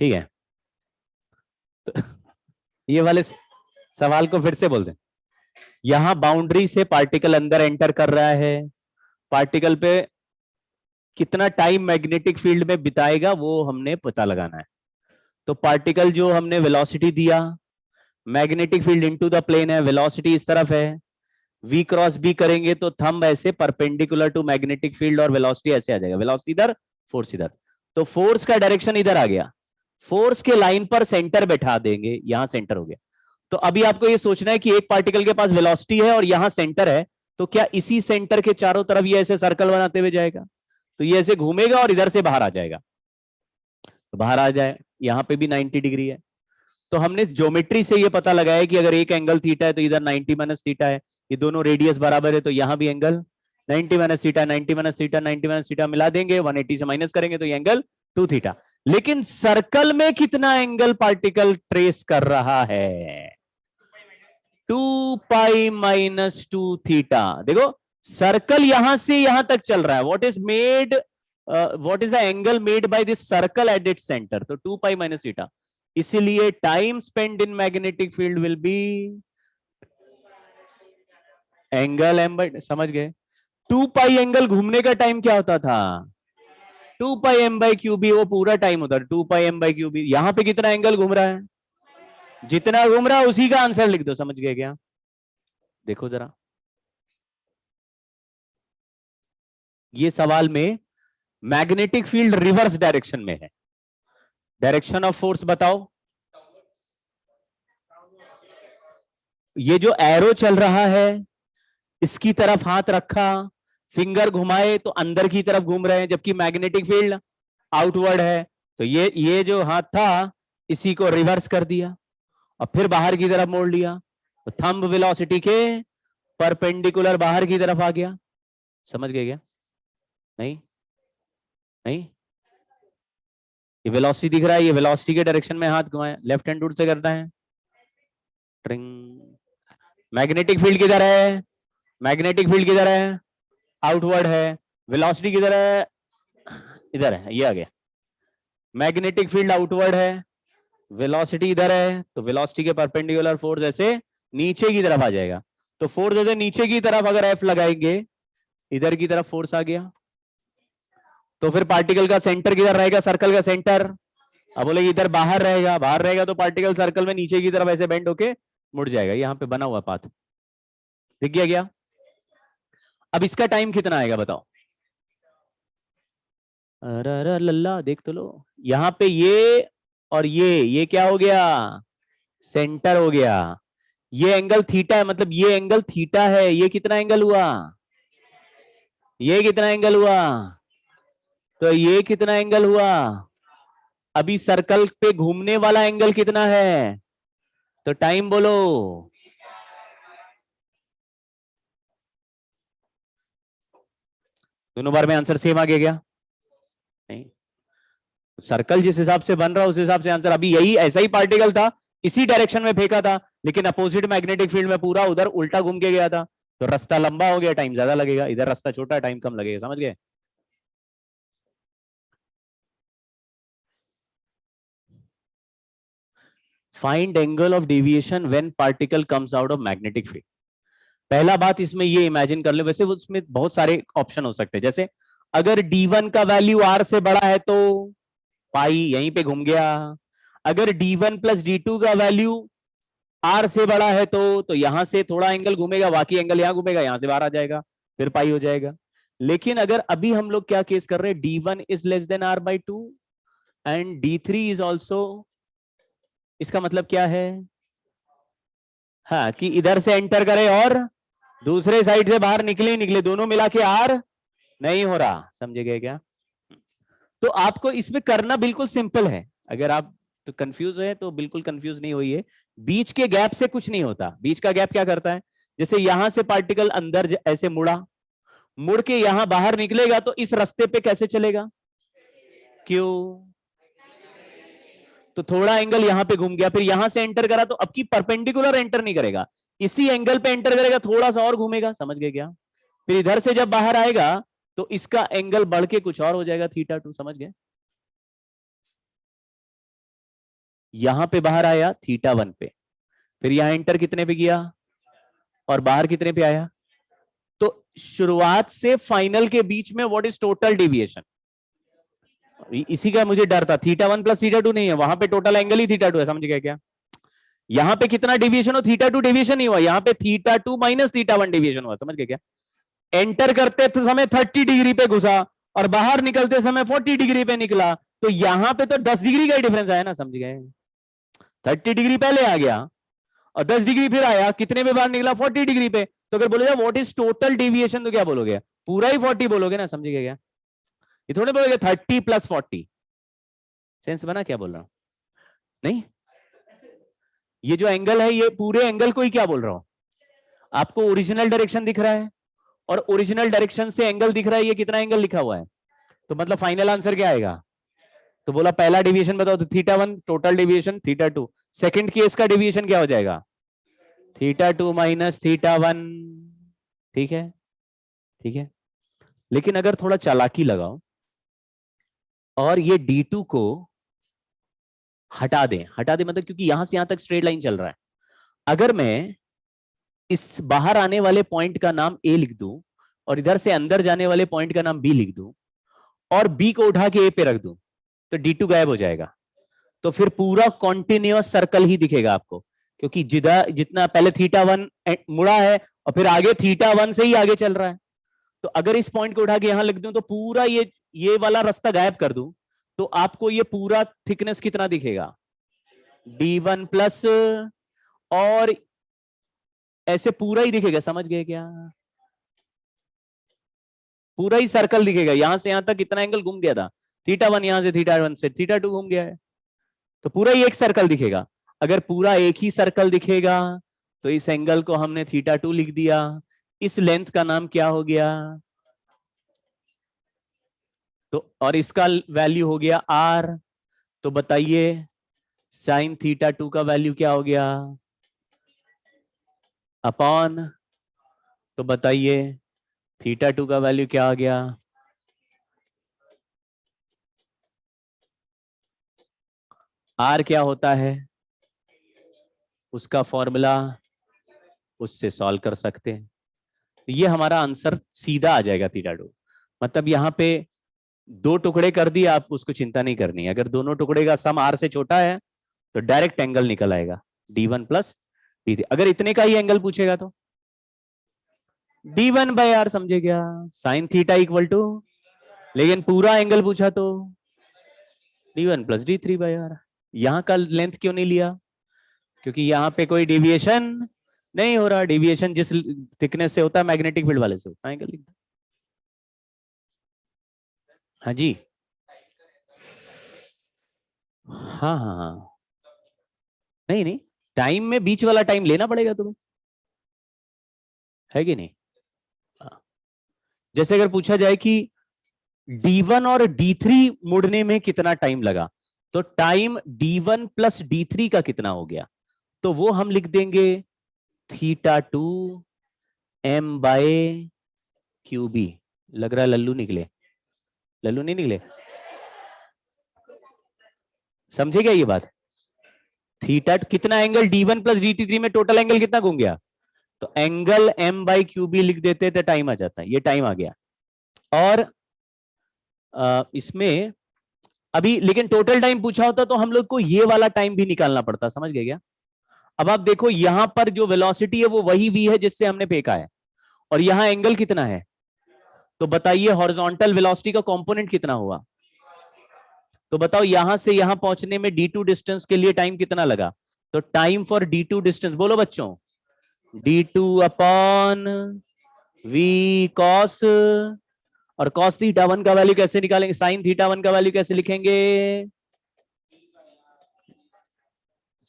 ठीक है, तो ये वाले सवाल को फिर से बोलते हैं। यहां बाउंड्री से पार्टिकल अंदर एंटर कर रहा है, पार्टिकल पे कितना टाइम मैग्नेटिक फील्ड में बिताएगा वो हमने पता लगाना है। तो पार्टिकल जो हमने वेलोसिटी दिया, magnetic field into the plane है, वेलोसिटी इस तरफ है, v क्रॉस b करेंगे तो थंब ऐसे परपेंडिकुलर टू मैग्नेटिक फील्ड और वेलोसिटी ऐसे आ जाएगा, वेलोसिटी इधर फोर्स इधर, तो फोर्स का डायरेक्शन इधर आ गया, फोर्स के लाइन पर सेंटर बैठा देंगे, यहां सेंटर हो गया। तो अभी आपको ये सोचना है कि एक पार्टिकल के पास वेलोसिटी है और यहां सेंटर है, तो क्या इसी सेंटर के चारों तरफ ये ऐसे सर्कल बनाते हुए जाएगा, तो ये ऐसे घूमेगा और इधर से बाहर आ जाएगा, तो बाहर आ जाए, यहां पे भी 90 डिग्री है। तो हमने ज्योमेट्री से ये पता लगाया कि अगर एक एंगल थीटा है तो इधर 90 माइनस थीटा है, ये दोनों रेडियस बराबर है, तो यहां भी angle 90 minus theta, 90 minus theta, 90 minus theta मिला देंगे, 180 से माइनस करेंगे तो ये एंगल 2 थीटा। लेकिन सर्कल में कितना एंगल पार्टिकल ट्रेस कर रहा है, 2 पाई माइनस 2 थीटा। देखो सर्कल यहां से यहां तक चल रहा है, what is the angle made by this circle at its centre, तो 2 पाई माइनस थीटा। इसलिए time spend in magnetic field will be angle m by, समझ गए। 2 पाई एंगल घूमने का टाइम क्या होता था, 2 पाई एम बाई क्यू बी, वो पूरा टाइम होता है 2 पाई एम बाई क्यू बी। यहां पे कितना एंगल घूम रहा है, जितना घूम रहा है उसी का आंसर लिख दो, समझ गए क्या। देखो जरा ये सवाल में मैग्नेटिक फील्ड रिवर्स डायरेक्शन में है, डायरेक्शन ऑफ फोर्स बताओ। ये जो एरो चल रहा है इसकी तरफ हाथ रखा, फिंगर घुमाए तो अंदर की तरफ घूम रहे हैं, जबकि मैग्नेटिक फील्ड आउटवर्ड है, तो ये जो हाथ था इसी को रिवर्स कर दिया और फिर बाहर की तरफ मोड़ लिया, तो थंब वेलोसिटी के परपेंडिकुलर बाहर की तरफ आ गया। समझ गए क्या, नहीं नहीं, ये वेलोसिटी दिख रहा है, ये वेलोसिटी के डायरेक्शन में हाथ घुमाए, लेफ्ट हैंड रूट से करना है। ट्रिंग, मैग्नेटिक फील्ड किधर है, मैग्नेटिक फील्ड किधर है, आउटवर्ड है, वेलोसिटी किधर है, इधर है, ये आ गया, मैग्नेटिक फील्ड आउटवर्ड है, वेलोसिटी इधर है, तो वेलोसिटी के परपेंडिकुलर फोर्स ऐसे नीचे की तरफ आ जाएगा, तो फोर्स ऐसे नीचे की तरफ अगर एफ लगाएंगे, इधर की तरफ फोर्स आ गया, तो फिर पार्टिकल का सेंटर किधर रहेगा, सर्कल का सेंटर, अब बोले इधर बाहर रहेगा, बाहर रहेगा तो पार्टिकल सर्कल में नीचे की तरफ ऐसे बेंड होके मुड़ जाएगा, यहां पे बना हुआ पाथ दिख गया क्या। अब इसका टाइम कितना आएगा बताओ, अरे लल्ला देख तो लो, यहां पे ये और ये क्या हो गया, सेंटर हो गया, ये एंगल थीटा है, मतलब ये एंगल थीटा है, ये कितना एंगल हुआ, ये कितना एंगल हुआ, तो ये कितना एंगल हुआ, अभी सर्कल पे घूमने वाला एंगल कितना है, तो टाइम बोलो, दोनों बार में आंसर सेम आ गया क्या, नहीं, सर्कल जिस हिसाब से बन रहा है उस हिसाब से आंसर, अभी यही ऐसा ही पार्टिकल था, इसी डायरेक्शन में फेंका था, लेकिन अपोजिट मैग्नेटिक फील्ड में पूरा उधर उल्टा घूम के गया था, तो रास्ता लंबा हो गया, टाइम ज्यादा लगेगा, इधर रास्ता छोटा, टाइम कम लगेगा, समझ गए। Find angle of deviation when particle comes out of magnetic field. पहला बात इसमें ये इमेजिन कर ले, वैसे उसमें बहुत सारे ऑप्शन हो सकते हैं, जैसे अगर D1 का वैल्यू R से बड़ा है तो पाई यहीं पे घूम गया, अगर D1 प्लस D2 का वैल्यू R से बड़ा है तो यहां से थोड़ा एंगल घूमेगा, बाकी एंगल यहां घूमेगा, यहां से बाहर आ जाएगा, फिर पाई हो जाएगा। लेकिन अगर अभी हम लोग क्या केस कर रहे हैं, D1 is less than R/2 and D3 is also, इसका मतलब क्या है, हाँ कि इधर से एंटर करे और दूसरे साइड से बाहर निकले ही निकले, दोनों मिला के R नहीं हो रहा, समझे गए क्या। तो आपको इसमें करना बिल्कुल सिंपल है, अगर आप तो कंफ्यूज है तो बिल्कुल कंफ्यूज नहीं होइए, बीच के गैप से कुछ नहीं होता, बीच का गैप क्या करता है, जैसे यहां से पार्टिकल अंदर ऐसे मुड़ा, मुड़ के यहां बाहर निकलेगा तो इस रास्ते पे कैसे चलेगा, क्यों, तो थोड़ा एंगल यहां पे घूम गया, फिर यहां से एंटर करा तो अब की परपेंडिकुलर एंटर नहीं करेगा, इसी एंगल पे एंटर करेगा, थोड़ा सा और घूमेगा, समझ गए क्या, फिर इधर से जब बाहर आएगा तो इसका एंगल बढ़ के कुछ और हो जाएगा, θ2, समझ गए। यहां पे बाहर आया θ1 पे, फिर यहां एंटर कितने पे किया और बाहर कितने पे आया। तो शुरुआत से फाइनल के बीच में व्हाट इज टोटल डेविएशन, इसी का मुझे डर था। θ1 प्लस θ2 नहीं है, वहां पे टोटल एंगल ही θ2 है, समझ गए क्या। यहां पे कितना डेविएशन हो, θ2 डेविएशन नहीं हुआ, यहां पे θ2 माइनस θ1 डेविएशन हुआ, समझ गए क्या। एंटर करते समय 30 डिग्री पे घुसा और बाहर निकलते समय 40 डिग्री पे निकला, तो यहां पे तो 10 डिग्री का ही डिफरेंस आया ना, समझ गए। 30 डिग्री पहले आ गया और 10 डिग्री फिर आया, कितने पे बाहर निकला 40 डिग्री पे। तो अगर बोलोगे व्हाट इज टोटल डेविएशन, तो क्या बोलोगे, पूरा ही 40 बोलोगे ना, समझ गए क्या। ये थोड़े बोलोगे 30 प्लस 40, सेंस बना क्या बोल रहा हूं, नहीं। ये जो एंगल है, ये पूरे एंगल को ही क्या बोल रहा हूं, आपको ओरिजिनल डायरेक्शन दिख रहा है और ओरिजिनल डायरेक्शन से एंगल दिख रहा है, ये कितना एंगल लिखा हुआ है, तो मतलब फाइनल आंसर क्या आएगा। तो बोला पहला डेविएशन बताओ, तो θ1 टोटल डेविएशन, θ2 सेकंड केस का डेविएशन क्या हो जाएगा, θ2 माइनस θ1। ठीक है, ठीक है। लेकिन अगर थोड़ा चालाकी लगाओ और ये d2 को हटा दें, हटा दें मतलब, क्योंकि यहां से यहां तक स्ट्रेट लाइन चल रहा है, अगर मैं इस बाहर आने वाले पॉइंट का नाम ए लिख दूं और इधर से अंदर जाने वाले पॉइंट का नाम बी लिख दूं और बी को उठा के ए पे रख दूं, तो d2 गायब हो जाएगा। तो फिर पूरा कॉन्टिन्यूअस सर्कल ही दिखेगा आपको, क्योंकि जितना पहले θ1 मुड़ा है और फिर आगे θ1 से ही आगे चल रहा है। तो अगर इस पॉइंट को उठा के यहां लिख दूं तो पूरा ये वाला रास्ता गायब कर दूं, तो आपको ये पूरा थिकनेस कितना दिखेगा, d1 प्लस, और ऐसे पूरा ही दिखेगा, समझ गए क्या, पूरा ही सर्कल दिखेगा। यहां से यहां तक कितना एंगल घूम गया था, θ1 यहां से θ1 से θ2 घूम गया है, तो पूरा ही एक सर्कल दिखेगा। अगर पूरा एक ही सर्कल दिखेगा तो इस एंगल को हमने θ2 लिख दिया, इस लेंथ का नाम क्या हो गया, तो और इसका वैल्यू हो गया r। तो बताइए साइन θ2 का वैल्यू क्या हो गया, अपॉन, तो बताइए θ2 का वैल्यू क्या आ गया, r क्या होता है, उसका फॉर्मूला उससे सॉल्व कर सकते हैं। ये हमारा आंसर सीधा आ जाएगा θ2। मतलब यहाँ पे दो टुकड़े कर दिए, आप उसको चिंता नहीं करनी है, अगर दोनों टुकड़े का सम r से छोटा है तो डायरेक्ट एंगल निकल आएगा d1 प्लस d3। अगर इतने का ही एंगल पूछेगा तो d1 बाई r, समझे क्या, साइन थीटा इक्वल टू, लेकिन पूरा एंगल पूछा तो d1 plus d3 by r। यहां का लेंथ क्यों नहीं लिया, क्योंकि यहां पे कोई डेविएशन नहीं हो रहा, डेविएशन जिस थिकनेस से होता है मैग्नेटिक फील्ड वाले से होता है, एंगल लिख दो। हाँ जी, हाँ हाँ हाँ, नहीं नहीं, टाइम में बीच वाला टाइम लेना पड़ेगा तुम्हें, है कि नहीं। हाँ। जैसे अगर पूछा जाए कि D1 और D3 मुड़ने में कितना टाइम लगा, तो टाइम D1 प्लस D3 का कितना हो गया, तो वो हम लिख देंगे θ2 m बाय QB। लग रहा है लल्लू निकले, लल्लू नहीं निकले, समझे क्या ये बात। थीटा कितना एंगल D1 प्लस D3 में टोटल एंगल कितना घूम गया, तो एंगल m बाई QB लिख देते तो टाइम आ जाता है, ये टाइम आ गया। और इसमें अभी लेकिन टोटल टाइम पूछा होता तो हम लोग को ये वाला टाइम भी निकालना पड़ता, समझ गए क्या। अब आप देखो यहां पर जो वेलोसिटी है वो वही v है जिससे हमने फेंका है, और यहां एंगल कितना है, तो बताइए हॉरिजॉन्टल वेलोसिटी का कंपोनेंट कितना हुआ। तो बताओ यहां से यहां पहुंचने में d2 डिस्टेंस के लिए टाइम कितना लगा, तो टाइम फॉर d2 डिस्टेंस बोलो बच्चों, d2 अपॉन v cos, और cos θ1 का वैल्यू कैसे निकालेंगे, sin θ1 का वैल्यू कैसे लिखेंगे,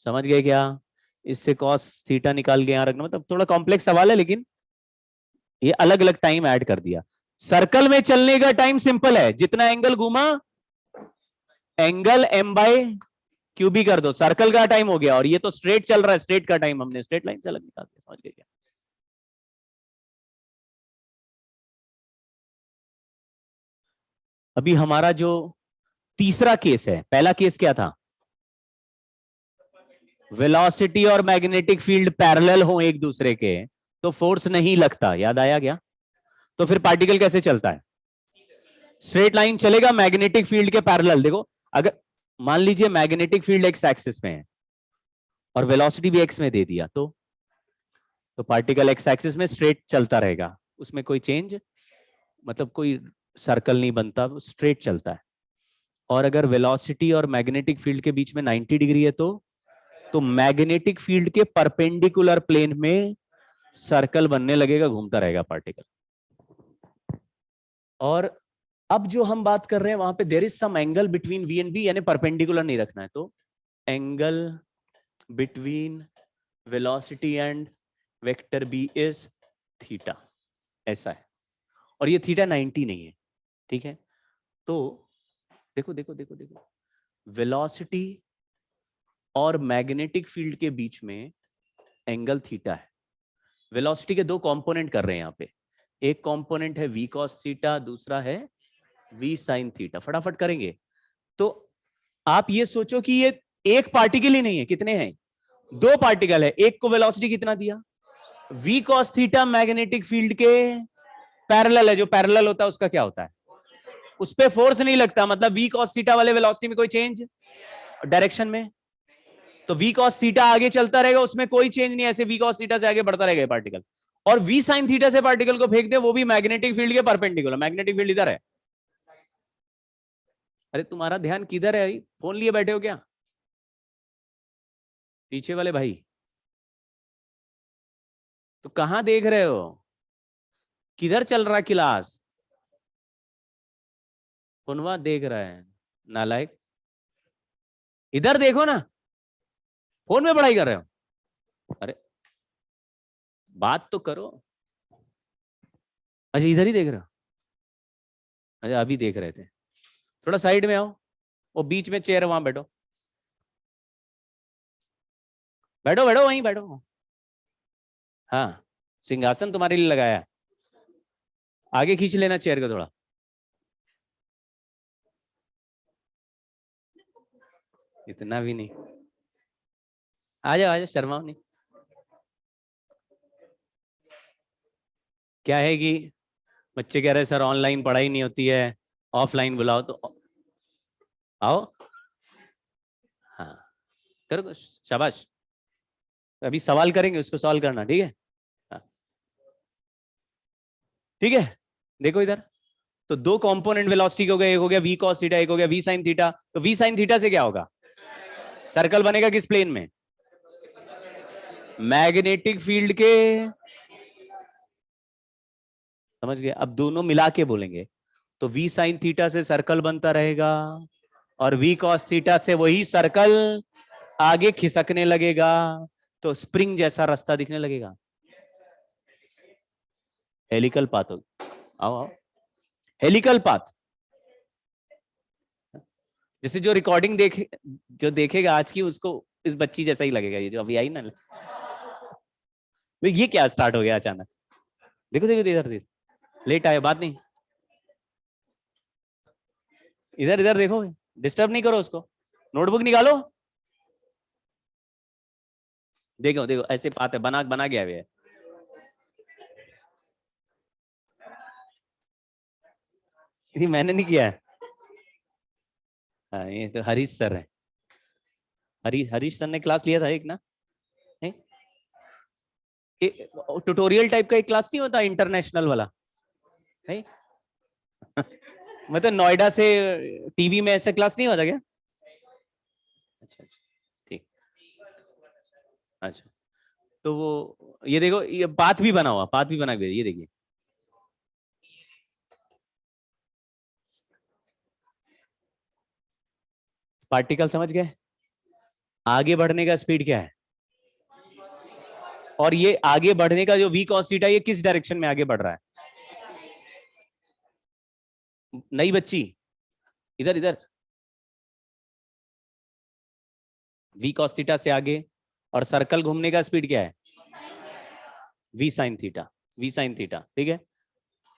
समझ गए क्या। इससे cos थीटा निकाल के यहां रखना, मतलब थोड़ा कॉम्प्लेक्स सवाल है, लेकिन ये अलग अलग टाइम ऐड कर दिया। सर्कल में चलने का टाइम सिंपल है, जितना एंगल घूमा एंगल m बाय क्यूबी कर दो, सर्कल का टाइम हो गया, और ये तो स्ट्रेट चल रहा है, स्ट्रेट का टाइम हमने स्ट्रेट लाइन से अलग निकाल दिया, समझ गए क्या। अभी हमारा जो तीसरा केस है, पहला केस क्या था, वेलोसिटी और मैग्नेटिक फील्ड पैरेलल हो एक दूसरे के तो फोर्स नहीं लगता, याद आया क्या? तो फिर पार्टिकल कैसे चलता है? स्ट्रेट लाइन चलेगा मैग्नेटिक फील्ड के पैरेलल। देखो अगर मान लीजिए मैग्नेटिक फील्ड एक्स एक्सिस में है और वेलोसिटी भी एक्स में दे दिया तो पार्टिकल एक्स एक्सिस में स्ट्रेट चलता रहेगा, उसमें कोई चेंज मतलब कोई सर्कल नहीं बनता, वो स्ट्रेट चलता है। और अगर वेलोसिटी और मैग्नेटिक फील्ड के बीच में 90 डिग्री है तो मैग्नेटिक फील्ड के परपेंडिकुलर प्लेन में सर्कल बनने लगेगा, घूमता रहेगा पार्टिकल। और अब जो हम बात कर रहे हैं वहां पे there is some angle between v and b, यानी परपेंडिकुलर नहीं रखना है, तो angle between velocity and vector b is theta, ऐसा है। और ये थीटा 90 नहीं है, ठीक है? तो देखो देखो देखो देखो, वेलोसिटी और मैग्नेटिक फील्ड के बीच में एंगल थीटा है। वेलोसिटी के दो कंपोनेंट कर रहे हैं यहाँ पे, एक कंपोनेंट है v cos थीटा, दूसरा है v sin थीटा। फटाफट करेंगे। तो आप ये सोचो कि ये एक पार्टिकल ही नहीं है, कितने हैं? दो पार्टिकल है। एक को वेलोसिटी कितना दिया? v cos theta magnetic field के पैरेलल है, जो पैरेलल होता है उसका क्या होता है? उस पर फोर्स नहीं लगता, मतलब v cos थीटा वाले वेलोसिटी में कोई चेंज डायरेक्शन में, तो v cos थीटा आगे चलता रहेगा, उसमें कोई चेंज नहीं, ऐसे v cos थीटा से आगे बढ़ता रहेगा पार्टिकल। और v sin थीटा से पार्टिकल को फेंक दे, वो भी मैग्नेटिक फील्ड के परपेंडिकुलर। मैग्नेटिक फील्ड इधर है। अरे तुम्हारा ध्यान किधर है? फोन लिए बैठे हो क्या पीछे वाले भाई? तो कहां देख रहे हो? किधर चल रहा क्लास? फोनवा देख रहा है नालायक। इधर देखो ना, फोन में पढ़ाई कर रहे हो। अरे बात तो करो। अच्छा इधर ही देख रहे हो? अच्छा अभी देख रहे थे। थोड़ा साइड में आओ, वो बीच में चेयर, वहां बैठो, बैठो बैठो वहीं बैठो। हाँ, सिंहासन तुम्हारे लिए लगाया है, आगे खींच लेना चेयर को थोड़ा। इतना भी नहीं, आ जाओ शर्माओ नहीं। क्या है कि बच्चे कह रहे सर ऑनलाइन पढ़ाई नहीं होती है, ऑफलाइन बुलाओ, तो आओ। हाँ करो, शाबाश। अभी सवाल करेंगे, उसको सॉल्व करना, ठीक है? हाँ। ठीक है, देखो इधर। तो दो कंपोनेंट वेलोसिटी हो गए, एक हो गया v cos थीटा, एक हो गया v sin थीटा। तो v sin थीटा से क्या होगा? सर्कल बनेगा किस प्लेन में? मैग्नेटिक फील्ड के। समझ गए? अब दोनों मिला के बोलेंगे तो v sin थीटा से सर्कल बनता रहेगा और v cos थीटा से वही सर्कल आगे खिसकने लगेगा, तो स्प्रिंग जैसा रास्ता दिखने लगेगा। हेलिकल पाथ हो। आओ आओ, हेलिकल पाथ। जैसे जो रिकॉर्डिंग जो देखेगा आज की, उसको इस बच्ची जैसा ही लगेगा, ये जो अभी आई ना। ये क्या स्टार्ट हो गया अचानक? देखो देखो इधर देखो, लेट आए, बात नहीं। इधर इधर देखो, डिस्टर्ब नहीं करो उसको। नोटबुक निकालो, देखो देखो ऐसे बात है, बना बना गया है। ये मैंने नहीं किया है। हाँ ये तो हरीश सर है। हरीश सर ने क्लास लिया था एक ना, ट्यूटोरियल टाइप का एक क्लास नहीं होता इंटरनेशनल वाला, नहीं? मतलब नोएडा से टीवी में ऐसा क्लास नहीं होता क्या? अच्छा अच्छा, ठीक। अच्छा, तो वो ये देखो, ये पाथ भी बना हुआ, पाथ भी बना हुआ, ये देखिए। पार्टिकल समझ गए? आगे बढ़ने का स्पीड क्या है? और ये आगे बढ़ने का जो v cos थीटा, ये किस डायरेक्शन में आगे बढ़ रहा है? नई बच्ची, इधर इधर। v cos थीटा से आगे, और सर्कल घूमने का स्पीड क्या है? v sin theta, v sin theta, ठीक है?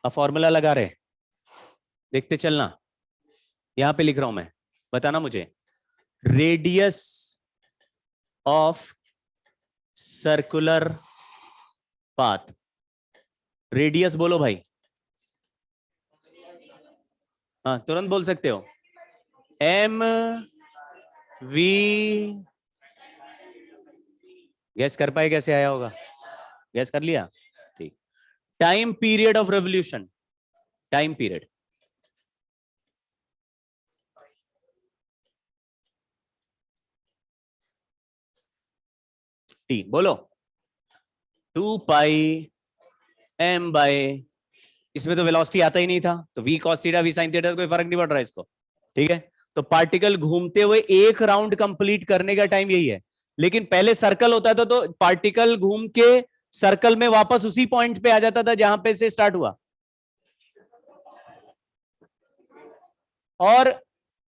अब फॉर्मूला लगा रहे, देखते चलना। यहां पे लिख रहा हूं मैं, बताना मुझे। Radius of circular path. Radius बोलो भाई, हाँ तुरंत बोल सकते हो। एम वी, गैस कर पाए कैसे आया होगा? गैस कर लिया? ठीक। Time period of revolution, time period T, बोलो। 2 पाई एम बाय, इसमें तो वेलोसिटी आता ही नहीं था, तो v cos theta v sine theta कोई फर्क नहीं पड़ रहा है इसको, ठीक है। तो पार्टिकल घूमते हुए एक राउंड कंप्लीट करने का टाइम यही है। लेकिन पहले सर्कल होता था तो पार्टिकल घूम के सर्कल में वापस उसी पॉइंट पे आ जाता था जहां पे से स्टार्ट हुआ। और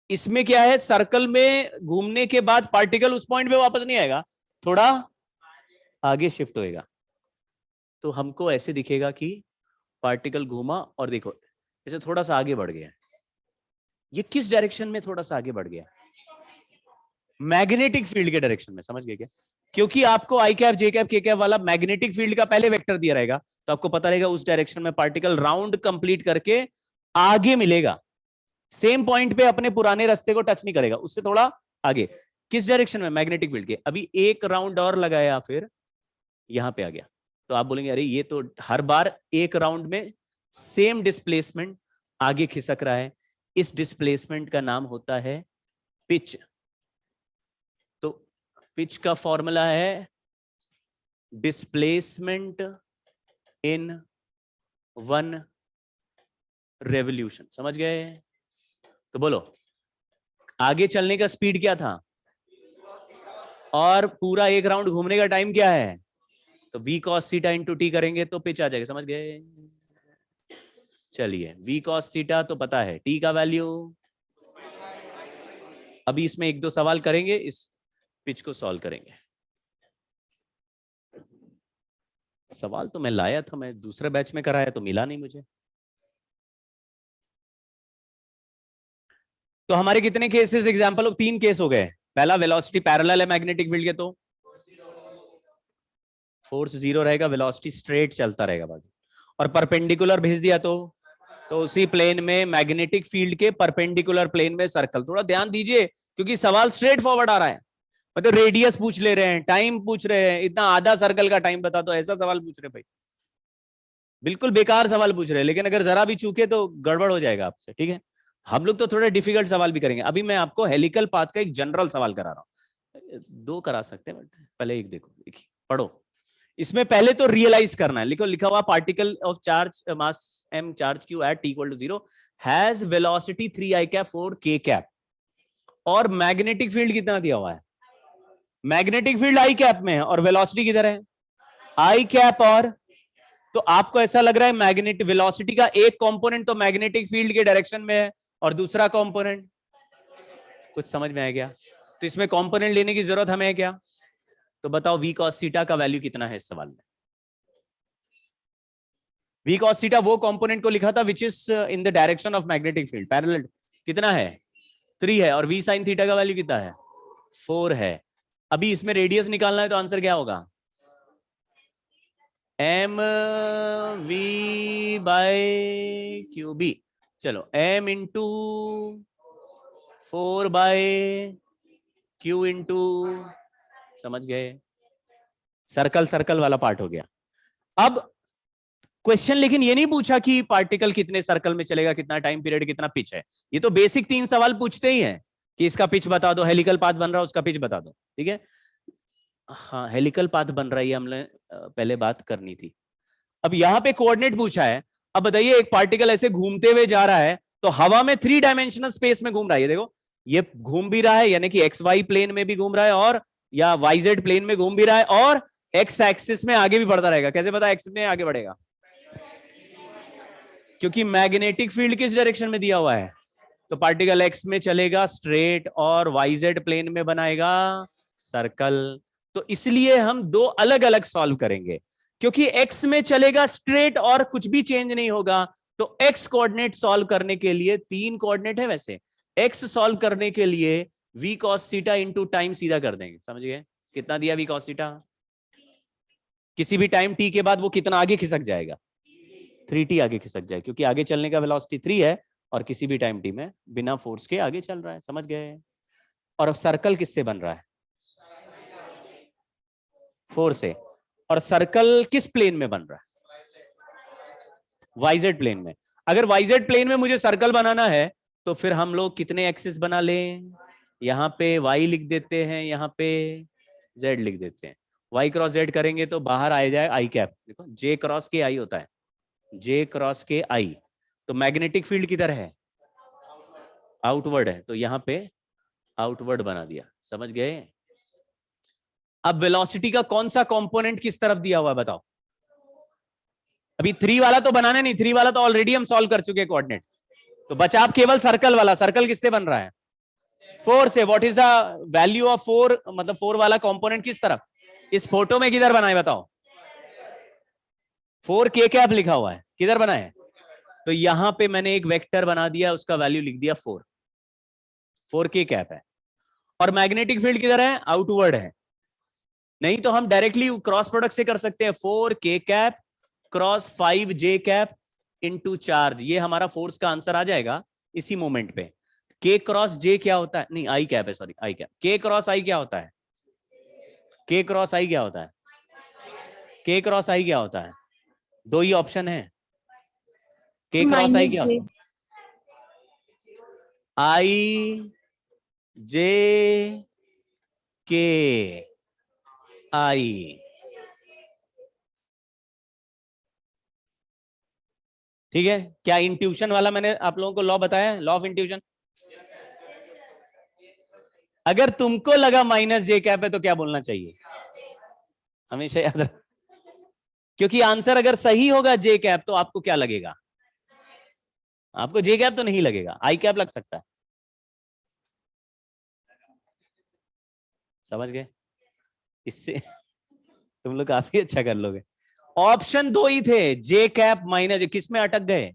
इसमें क्या है, सर्कल में घूमने के बाद पार्टिकल उस पॉइंट पे वापस नहीं आएगा, थोड़ा आगे शिफ्ट होएगा। तो हमको ऐसे दिखेगा कि पार्टिकल घूमा और देखो इसे थोड़ा सा आगे बढ़ गया। ये किस डायरेक्शन में थोड़ा सा आगे बढ़ गया? मैग्नेटिक फील्ड के डायरेक्शन में, समझ गए क्या? क्योंकि आपको आई कैप जे कैप के कैप वाला मैग्नेटिक फील्ड का पहले वेक्टर दिया रहेगा, तो आपको पता रहेगा उस डायरेक्शन में पार्टिकल राउंड कंप्लीट करके आगे मिलेगा। सेम पॉइंट पे अपने पुराने रास्ते को टच नहीं करेगा, उससे थोड़ा आगे। किस डायरेक्शन में? मैग्नेटिक फील्ड के। अभी एक राउंड और लगाया, फिर यहां पे आ गया। तो आप बोलेंगे अरे ये तो हर बार एक राउंड में सेम डिस्प्लेसमेंट आगे खिसक रहा है। इस डिस्प्लेसमेंट का नाम होता है पिच। तो पिच का फॉर्मूला है डिस्प्लेसमेंट इन 1 रेवोल्यूशन, समझ गए? तो बोलो आगे चलने का स्पीड क्या था और पूरा एक राउंड घूमने का टाइम क्या है? तो v cos theta into T करेंगे तो पिच आ जाएगा, समझ गए? चलिए v cos थीटा तो पता है, t का वैल्यू। अभी इसमें 1-2 सवाल करेंगे, इस पिच को सॉल्व करेंगे। सवाल तो मैं लाया था, मैं दूसरे बैच में कराया तो मिला नहीं मुझे। तो हमारे कितने केसेस एग्जांपल? 3 केस हो गए। पहला वेलोसिटी पैरेलल है मैग्नेटिक फील्ड के, तो फोर्स 0 रहेगा, वेलोसिटी स्ट्रेट चलता रहेगा बाजू। और परपेंडिकुलर भेज दिया तो उसी प्लेन में मैग्नेटिक फील्ड के परपेंडिकुलर प्लेन में सर्कल। थोड़ा ध्यान दीजिए क्योंकि सवाल स्ट्रेट फॉरवर्ड आ रहा है। मतलब रेडियस पूछ ले रहे हैं, टाइम पूछ रहे हैं, इतना आधा सर्कल का टाइम बता दो, ऐसा सवाल पूछ रहे भाई। बिल्कुल बेकार सवाल पूछ रहे हैं, लेकिन अगर जरा भी चूके तो गड़बड़ हो जाएगा आपसे, ठीक है। हम लोग तो थोड़ा डिफिकल्ट सवाल भी करेंगे। अभी मैं आपको हेलिकल पाथ का एक जनरल सवाल करा रहा हूं, 2 करा सकते हैं, बट पहले एक देखो, देखिए पढ़ो। इसमें पहले तो रियलाइज करना है। लिखो, लिखा हुआ particle of charge mass m charge q at t equal to 0 has velocity 3i cap 4k cap, और मैग्नेटिक फील्ड कितना दिया हुआ है? मैग्नेटिक फील्ड i कैप में है और वेलोसिटी किधर है? i cap. और तो आपको ऐसा लग रहा है मैग्नेटिक वेलोसिटी का एक कंपोनेंट तो मैग्नेटिक फील्ड के डायरेक्शन में है और दूसरा कंपोनेंट, कुछ समझ में आया क्या? तो इसमें कंपोनेंट लेने की जरूरत हमें है क्या? तो बताओ v cos थीटा का वैल्यू कितना है इस सवाल में? v cos थीटा वो कंपोनेंट को लिखा था which is in the direction of magnetic field parallel, कितना है? 3 है। और v sin थीटा का वैल्यू कितना है? 4 है। अभी इसमें रेडियस निकालना है तो आंसर क्या होगा? M v by q b. चलो m into 4 by q into, समझ गए? सर्कल सर्कल वाला पार्ट हो गया। अब क्वेश्चन लेकिन ये नहीं पूछा कि पार्टिकल कितने सर्कल में चलेगा, कितना टाइम पीरियड, कितना पिच है। ये तो बेसिक 3 सवाल पूछते ही हैं कि इसका पिच बता दो, हेलिकल पाथ बन रहा है उसका पिच बता दो, ठीक है। हाँ हेलिकल पाथ बन रहा है, ये हमने पहले बात करनी थी। अब यहां पे कोऑर्डिनेट पूछा है। अब बताइए एक पार्टिकल ऐसे घूमते हुए जा रहा है तो हवा में 3 डायमेंशनल स्पेस में घूम रहा है। ये देखो, ये घूम भी रहा है, यानी कि एक्स वाई प्लेन में भी घूम रहा है, और या वाई जेड प्लेन में घूम भी रहा है, और एक्स एक्सिस में आगे भी बढ़ता रहेगा। कैसे पता एक्स में आगे बढ़ेगा? क्योंकि मैग्नेटिक फील्ड किस डायरेक्शन में दिया हुआ है। तो पार्टिकल एक्स में चलेगा स्ट्रेट और वाई जेड प्लेन में बनाएगा सर्कल। तो इसलिए हम 2 अलग अलग सॉल्व करेंगे, क्योंकि एक्स में चलेगा स्ट्रेट और कुछ भी चेंज नहीं होगा। तो एक्स कोऑर्डिनेट सॉल्व करने के लिए 3 कोऑर्डिनेट है वैसे, एक्स सॉल्व करने के लिए v cos theta into time सीधा कर देंगे, समझ गए? कितना दिया v cos थीटा? किसी भी टाइम t के बाद वो कितना आगे खिसक जाएगा? 3t आगे खिसक जाए, क्योंकि आगे चलने का वेलोसिटी 3 है और किसी भी टाइम t में बिना फोर्स के आगे चल रहा है। समझ गए? और अब सर्कल किससे बन रहा है? 4 से। और सर्कल किस प्लेन में बन रहा है? वाईजेड प्लेन में। अगर वाईजेड प्लेन में मुझे सर्कल बनाना है तो फिर हम लोग कितने एक्सिस बना लें? यहाँ पे y लिख देते हैं, यहाँ पे z लिख देते हैं। y क्रॉस z करेंगे तो बाहर आ जाए आई कैप। देखो j क्रॉस के आई होता है, j क्रॉस के आई। तो मैग्नेटिक फील्ड किधर है? आउटवर्ड है, तो यहाँ पे आउटवर्ड बना दिया। समझ गए? अब वेलोसिटी का कौन सा कंपोनेंट किस तरफ दिया हुआ है बताओ? अभी 3 वाला तो बनाना नहीं, 3 वाला तो ऑलरेडी हम सॉल्व कर चुके हैं कोऑर्डिनेट। तो बचा आप केवल सर्कल वाला। सर्कल किससे बन रहा है? 4 से। What is the value of 4? मतलब 4 वाला कंपोनेंट किस तरफ? इस फोटो में किधर बना है बताओ? 4 के कैप लिखा हुआ है, किधर बना है? तो यहां पे मैंने एक वेक्टर बना दिया, उसका वैल्यू लिख दिया 4। 4 के कैप है। और मैग्नेटिक फील्ड किधर है? आउटवर्ड है। नहीं तो हम डायरेक्टली क्रॉस प्रोडक्ट से कर सकते हैं। 4 के कैप क्रॉस 5 जे कैप इनटू चार्ज। ये हमारा फोर्स का आंसर आ जाएगा इसी मोमेंट पे। के क्रॉस जे क्या होता है? नहीं, आई कैप है, सॉरी आई कैप। के क्रॉस आई क्या होता है? के क्रॉस आई क्या होता है? के क्रॉस आई क्या होता है? दो ही ऑप्शन है। के क्रॉस आई क्या होता है? आई जे के आई। ठीक है? क्या इंट्यूशन वाला मैंने आप लोगों को लॉ बताया, लॉ ऑफ इंट्यूशन? अगर तुमको लगा माइनस जे कैप है तो क्या बोलना चाहिए? हमेशा याद रख, क्योंकि आंसर अगर सही होगा जे कैप तो आपको क्या लगेगा? आपको जे कैप तो नहीं लगेगा, आई कैप लग सकता है। समझ गए? इससे तुम लोग काफी अच्छा कर लोगे। ऑप्शन 2 ही थे, जे कैप माइनस। किस में अटक गए?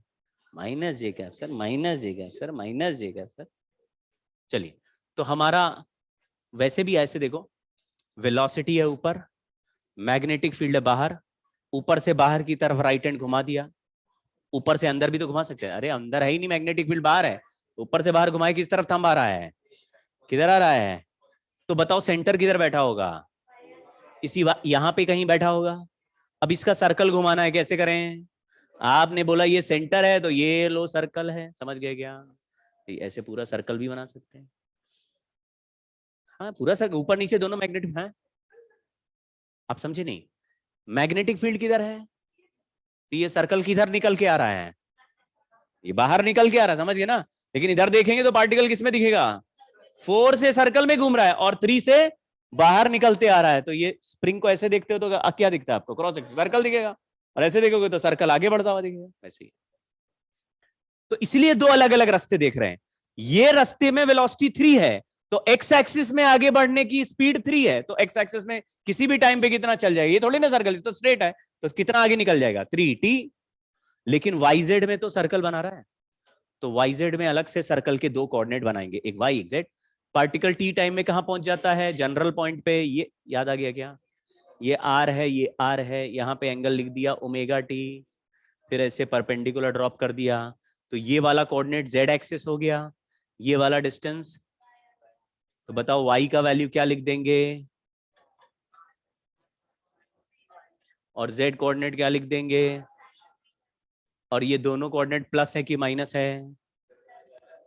माइनस जे कैप सर, माइनस जे कैप सर, माइनस जे कैप सर। चलिए, तो हमारा वैसे भी ऐसे देखो, वेलोसिटी है ऊपर, मैग्नेटिक फील्ड है बाहर। ऊपर से बाहर की तरफ राइट हैंड घुमा दिया, ऊपर से अंदर भी तो घुमा सकते हैं। अरे अंदर है ही नहीं, मैग्नेटिक फील्ड बाहर है। ऊपर से बाहर घुमाए, किस तरफ थंब आ रहा है? किधर आ रहा है? तो बताओ सेंटर किधर बैठा होगा? इसी यहां पे कहीं बैठा होगा। अब इसका सर्कल घुमाना है, कैसे करें? आपने बोला ये सेंटर है तो ये लो सर्कल है। समझ गए क्या? ऐसे पूरा सर्कल भी बना सकते हैं। हाँ, पूरा सर्कल, ऊपर नीचे दोनों मैग्नेटिक है। आप समझे नहीं? मैग्नेटिक फील्ड किधर है तो ये सर्कल किधर निकल के आ रहा है? ये बाहर निकल के आ रहा है। समझ गए ना? लेकिन इधर देखेंगे तो पार्टिकल किस में दिखेगा? 4 से सर्कल में घूम रहा है और 3 से बाहर निकलते आ रहा है। तो ये स्प्रिंग को ऐसे देखते हो तो क्या दिखता है आपको? क्रॉस सेक्शन सर्कल दिखेगा। और ऐसे देखोगे तो सर्कल आगे बढ़ता हुआ दिखेगा। वैसे ही तो इसलिए दो अलग अलग रास्ते देख रहे हैं। ये रास्ते में वेलोसिटी 3 है तो एक्स एक्सिस में आगे बढ़ने की स्पीड 3 है, तो एक्स एक्सिस में किसी भी टाइम पे कितना चल जाएगा? ये थोड़ी ना सर्कल, तो स्ट्रेट है, तो कितना आगे निकल जाएगा? 3t। लेकिन वाईजेड में तो सर्कल बना रहा है, तो वाईजेड में अलग से सर्कल के दो कोऑर्डिनेट बनाएंगे, एक वाई एक जेड। पार्टिकल टी टाइम में कहां पहुंच जाता है? जनरल पॉइंट पे। ये याद आ गया क्या? ये आर है, ये आर है, यहां पे एंगल लिख दिया ओमेगा टी, फिर ऐसे परपेंडिकुलर ड्रॉप कर दिया। तो ये वाला कोऑर्डिनेट जेड एक्सिस हो गया, ये वाला डिस्टेंस। तो बताओ वाई का वैल्यू क्या लिख देंगे और जेड कोऑर्डिनेट क्या लिख देंगे? और ये दोनों कोऑर्डिनेट प्लस है कि माइनस है?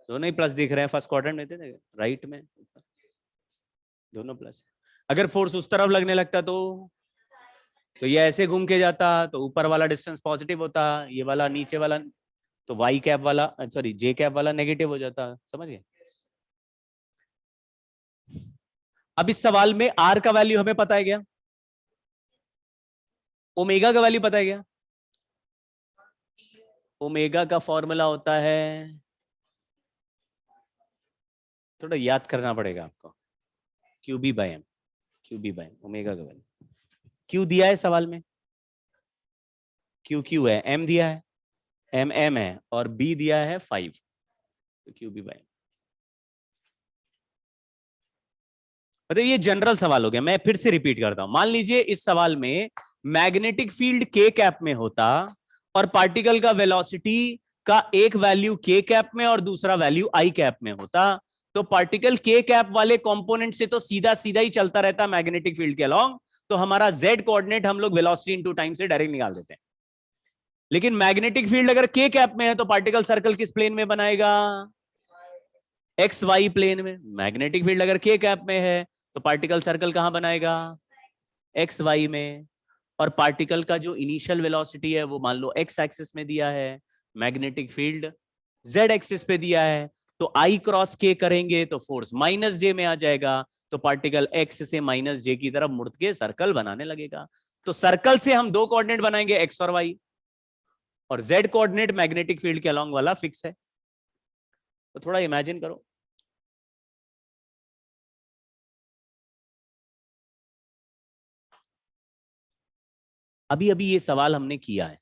दोनों ही प्लस दिख रहे हैं। फर्स्ट क्वाड्रेंट में थे राइट में, दोनों प्लस। अगर फोर्स उस तरफ लगने लगता तो ये ऐसे घूम के जाता तो ऊपर वाला डिस्टेंस पॉजिटिव होता, ये वाला नीचे वाला तो वाई कैप वाला, सॉरी जे कैप वाला नेगेटिव हो जाता। समझ गए? अब इस सवाल में आर का वैल्यू हमें पता है क्या? ओमेगा का वैल्यू पता है क्या? ओमेगा का फॉर्मूला होता है, थोड़ा याद करना पड़ेगा आपको, q b by m. Q b by omega का वैल्यू क्यू दिया है सवाल में, क्यू क्यू है, एम दिया है, एम एम है, और बी दिया है 5, तो क्यू बी बाई। मतलब ये जनरल सवाल हो गया, मैं फिर से रिपीट करता हूं। मान लीजिए इस सवाल में मैग्नेटिक फील्ड के कैप में होता और पार्टिकल का वेलोसिटी का एक वैल्यू के कैप में और दूसरा वैल्यू आई कैप में होता, तो पार्टिकल के कैप वाले कंपोनेंट से तो सीधा सीधा ही चलता रहता मैग्नेटिक फील्ड के अलोंग, तो हमारा जेड कोऑर्डिनेट हम लोग वेलोसिटी इनटू टाइम से डायरेक्ट निकाल देते हैं। लेकिन मैग्नेटिक फील्ड अगर के कैप में है तो पार्टिकल सर्कल किस प्लेन में बनाएगा? एक्स वाई प्लेन में। मैग्नेटिक फील्ड अगर के कैप में है तो पार्टिकल सर्कल कहां बनाएगा? एक्स वाई में। और पार्टिकल का जो इनिशियल वेलोसिटी है वो मान लो एक्स एक्सिस में दिया है, मैग्नेटिक फील्ड जेड एक्सिस पे दिया है, तो आई क्रॉस के करेंगे तो फोर्स माइनस जे में आ जाएगा, तो पार्टिकल एक्स से माइनस जे की तरफ मुड़ के सर्कल बनाने लगेगा। तो सर्कल से हम दो कोऑर्डिनेट बनाएंगे, एक्स और वाई, और जेड कोऑर्डिनेट मैग्नेटिक फील्ड के अलोंग वाला फिक्स है। तो थोड़ा इमेजिन करो। अभी अभी ये सवाल हमने किया है,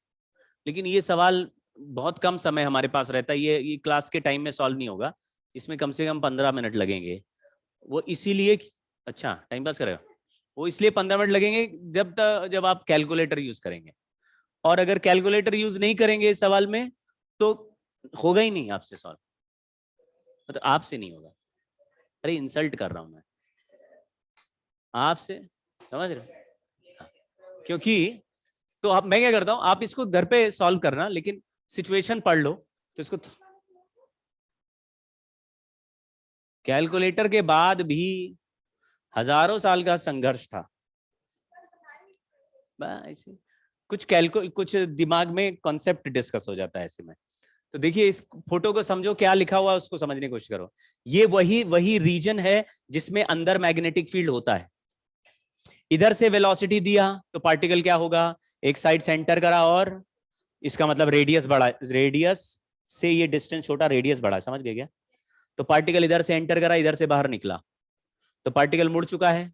लेकिन ये सवाल बहुत कम समय हमारे पास रहता है, ये क्लास के टाइम में सॉल्व नहीं होगा, इसमें कम से कम 15 मिनट लगेंगे। वो इसीलिए, अच्छा टाइम पास करेगा, वो इसलिए 15 मिनट लगेंगे जब आप कैलकुलेटर यूज करेंगे, और अगर कैलकुलेटर यूज नहीं करेंगे इस सवाल में तो होगा ही नहीं आपसे सॉल्व, मतलब आपसे नहीं होगा। अरे इंसल्ट कर रहा हूं मैं आपसे, समझ रहे हो? क्योंकि तो अब मैं क्या करता हूं, आप इसको घर पे सॉल्व करना, लेकिन सिचुएशन पढ़ लो तो इसको। कैलकुलेटर के बाद भी हजारों साल का संघर्ष था, ऐसे कुछ दिमाग में कॉन्सेप्ट डिस्कस हो जाता है ऐसे में। तो देखिए इस फोटो को समझो, क्या लिखा हुआ है उसको समझने की कोशिश करो। ये वही वही रीजन है जिसमें अंदर मैग्नेटिक फील्ड होता है। इधर से वेलोसिटी दिया तो पार्टिकल क्या होगा, एक साइड सेंटर करा, और इसका मतलब रेडियस बढ़ा, रेडियस से ये डिस्टेंस छोटा, रेडियस बढ़ा, समझ गए क्या? तो पार्टिकल इधर से एंटर करा, इधर से बाहर निकला, तो पार्टिकल मुड़ चुका है।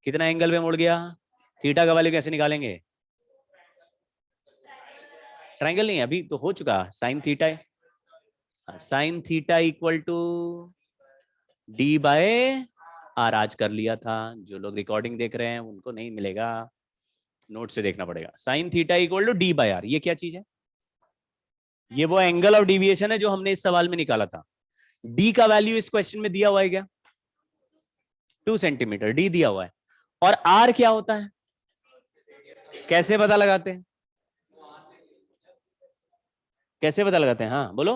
कितना एंगल में मुड़ गया? थीटा का वैल्यू कैसे निकालेंगे? ट्रायंगल नहीं, अभी तो हो चुका साइन थीटा है, sine theta equal to d by r. आज कर लिया था, जो लोग रिकॉर्डिंग देख रहे हैं उनको नहीं मिलेगा, नोट से देखना पड़ेगा। Sine theta equal to d by r, ये क्या चीज है? ये वो एंगल ऑफ डिविएशन है जो हमने इस सवाल में निकाला था। डी का वैल्यू इस क्वेश्चन में दिया हुआ है क्या? 2 सेंटीमीटर डी दिया हुआ है। और आर क्या होता है, कैसे पता लगाते हैं? कैसे पता लगाते हैं? हाँ बोलो।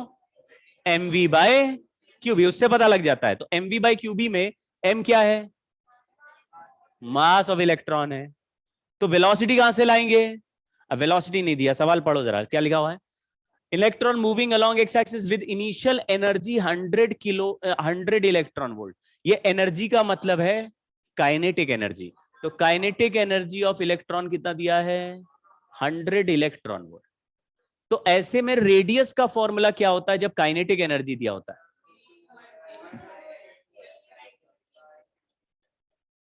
एम वी बाय क्यूबी, उससे पता लग जाता है। तो एम वी बाय क्यूबी में एम क्या है? मास ऑफ इलेक्ट्रॉन है। तो वेलोसिटी कहां से लाएंगे? अब वेलोसिटी नहीं दिया, सवाल पढ़ो जरा, क्या लिखा हुआ है? Electron moving along x axis with initial energy 100 electron volt. ये एनर्जी का मतलब है काइनेटिक एनर्जी। तो काइनेटिक एनर्जी ऑफ इलेक्ट्रॉन कितना दिया है? 100 इलेक्ट्रॉन वोल्ट। तो ऐसे में रेडियस का फॉर्मूला क्या होता है जब काइनेटिक एनर्जी दिया होता है?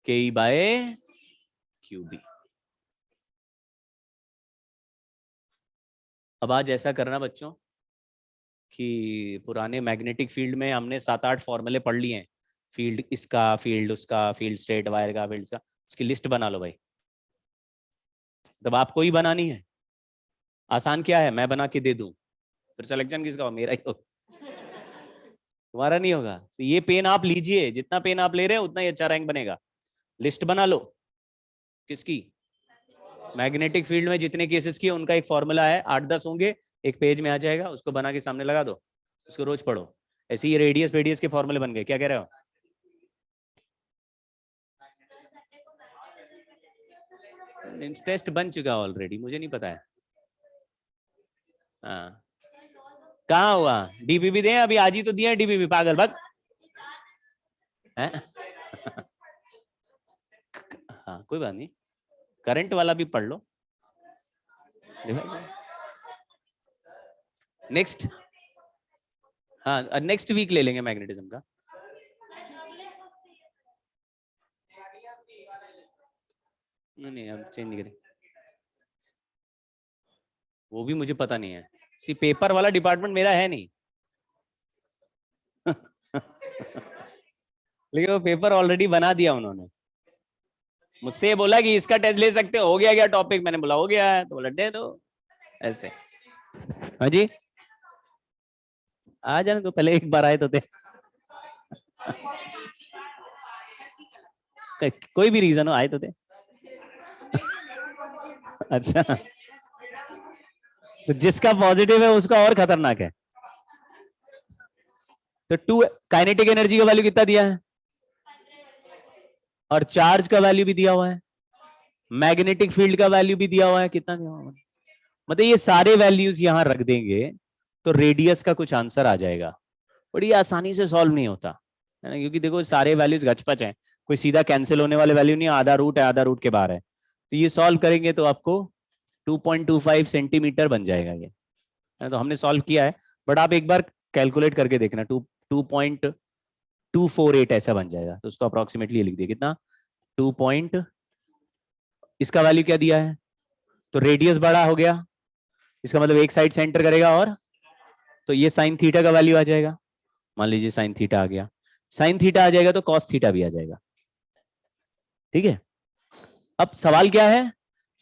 के ई बाय क्यूबी। अब आज ऐसा करना बच्चों कि पुराने मैग्नेटिक फील्ड में हमने 7-8 फॉर्मूले पढ़ लिए हैं, फील्ड इसका, फील्ड उसका, फील्ड स्ट्रेट वायर का, फील्ड का, उसकी लिस्ट बना लो भाई। तब आपको ही बनानी है, आसान क्या है, मैं बना के दे दूं, फिर सिलेक्शन किसका हो? मेरा ही हो, तुम्हारा नहीं होगा। तो ये पेन आप लीजिए, जितना पेन आप ले रहे हैं उतना ही अच्छा रैंक बनेगा। लिस्ट बना लो किसकी, मैग्नेटिक फील्ड में जितने केसेस किए उनका एक फॉर्मूला है, 8-10 होंगे, एक पेज में आ जाएगा, उसको बना के सामने लगा दो, उसको रोज पढ़ो। ऐसे ही रेडियस रेडियस के फॉर्मूले बन गए, क्या कह रहे हो? टेस्ट बन चुका ऑलरेडी, मुझे नहीं पता है। हाँ कहाँ हुआ? डीपीपी दे, अभी आज ही तो दिया डीपीपी, पागल भग। हाँ कोई बात नहीं, करंट वाला भी पढ़ लो। नेक्स्ट, हाँ नेक्स्ट वीक ले लेंगे मैग्नेटिज्म का। नहीं हम चेंज नहीं करेंगे, वो भी मुझे पता नहीं है, सी पेपर वाला डिपार्टमेंट मेरा है नहीं। लेकिन वो पेपर ऑलरेडी बना दिया उन्होंने। मुझसे बोला कि इसका टेस्ट ले सकते हो गया क्या टॉपिक, मैंने बोला हो गया है, तो बोला दे दो ऐसे। हाँ जी, आ जाने तो, पहले एक बार आए तो थे। कोई भी रीजन हो, आए तो थे। अच्छा, तो जिसका पॉजिटिव है उसका और खतरनाक है। तो टू काइनेटिक एनर्जी का वैल्यू कितना दिया है, और चार्ज का वैल्यू भी दिया हुआ है, मैग्नेटिक फील्ड का वैल्यू भी दिया हुआ है, कितना दिया हुआ है। मतलब ये सारे वैल्यूज यहां रख देंगे तो रेडियस का कुछ आंसर आ जाएगा। बट ये आसानी से सॉल्व नहीं होता है ना, क्योंकि देखो सारे वैल्यूज गचपच हैं, कोई सीधा कैंसिल होने वाले वैल्यू नहीं, आधा रूट है आधा रूट के बाहर है। तो ये सॉल्व करेंगे तो आपको 2.25 सेंटीमीटर बन जाएगा ये, है ना? तो हमने सॉल्व किया है, बट आप एक बार कैलकुलेट करके देखना, 2.248 ऐसा बन जाएगा। तो उसको अप्रोक्सीमेटली लिख दिया कितना, 2 पॉइंट, इसका वैल्यू क्या दिया है, तो रेडियस बड़ा हो गया, इसका मतलब एक साइड सेंटर करेगा, और तो ये साइन थीटा का वैल्यू आ जाएगा। मान लीजिए साइन थीटा आ गया, साइन थीटा आ जाएगा तो कॉस थीटा भी आ जाएगा। ठीक है, अब सवाल क्या है,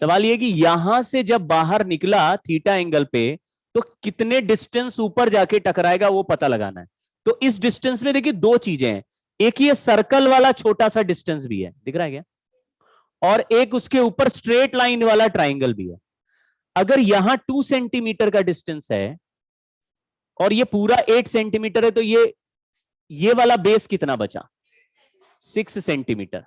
सवाल ये कि यहां से जब बाहर निकला थीटा एंगल पे, तो कितने डिस्टेंस ऊपर जाके टकराएगा वो पता लगाना है। तो इस डिस्टेंस में देखिए दो चीजें हैं, एक ये सर्कल वाला छोटा सा डिस्टेंस भी है, दिख रहा है क्या, और एक उसके ऊपर स्ट्रेट लाइन वाला ट्राइंगल भी है। अगर यहां 2 सेंटीमीटर का डिस्टेंस है और ये पूरा 8 सेंटीमीटर है, तो ये वाला बेस कितना बचा, 6 सेंटीमीटर।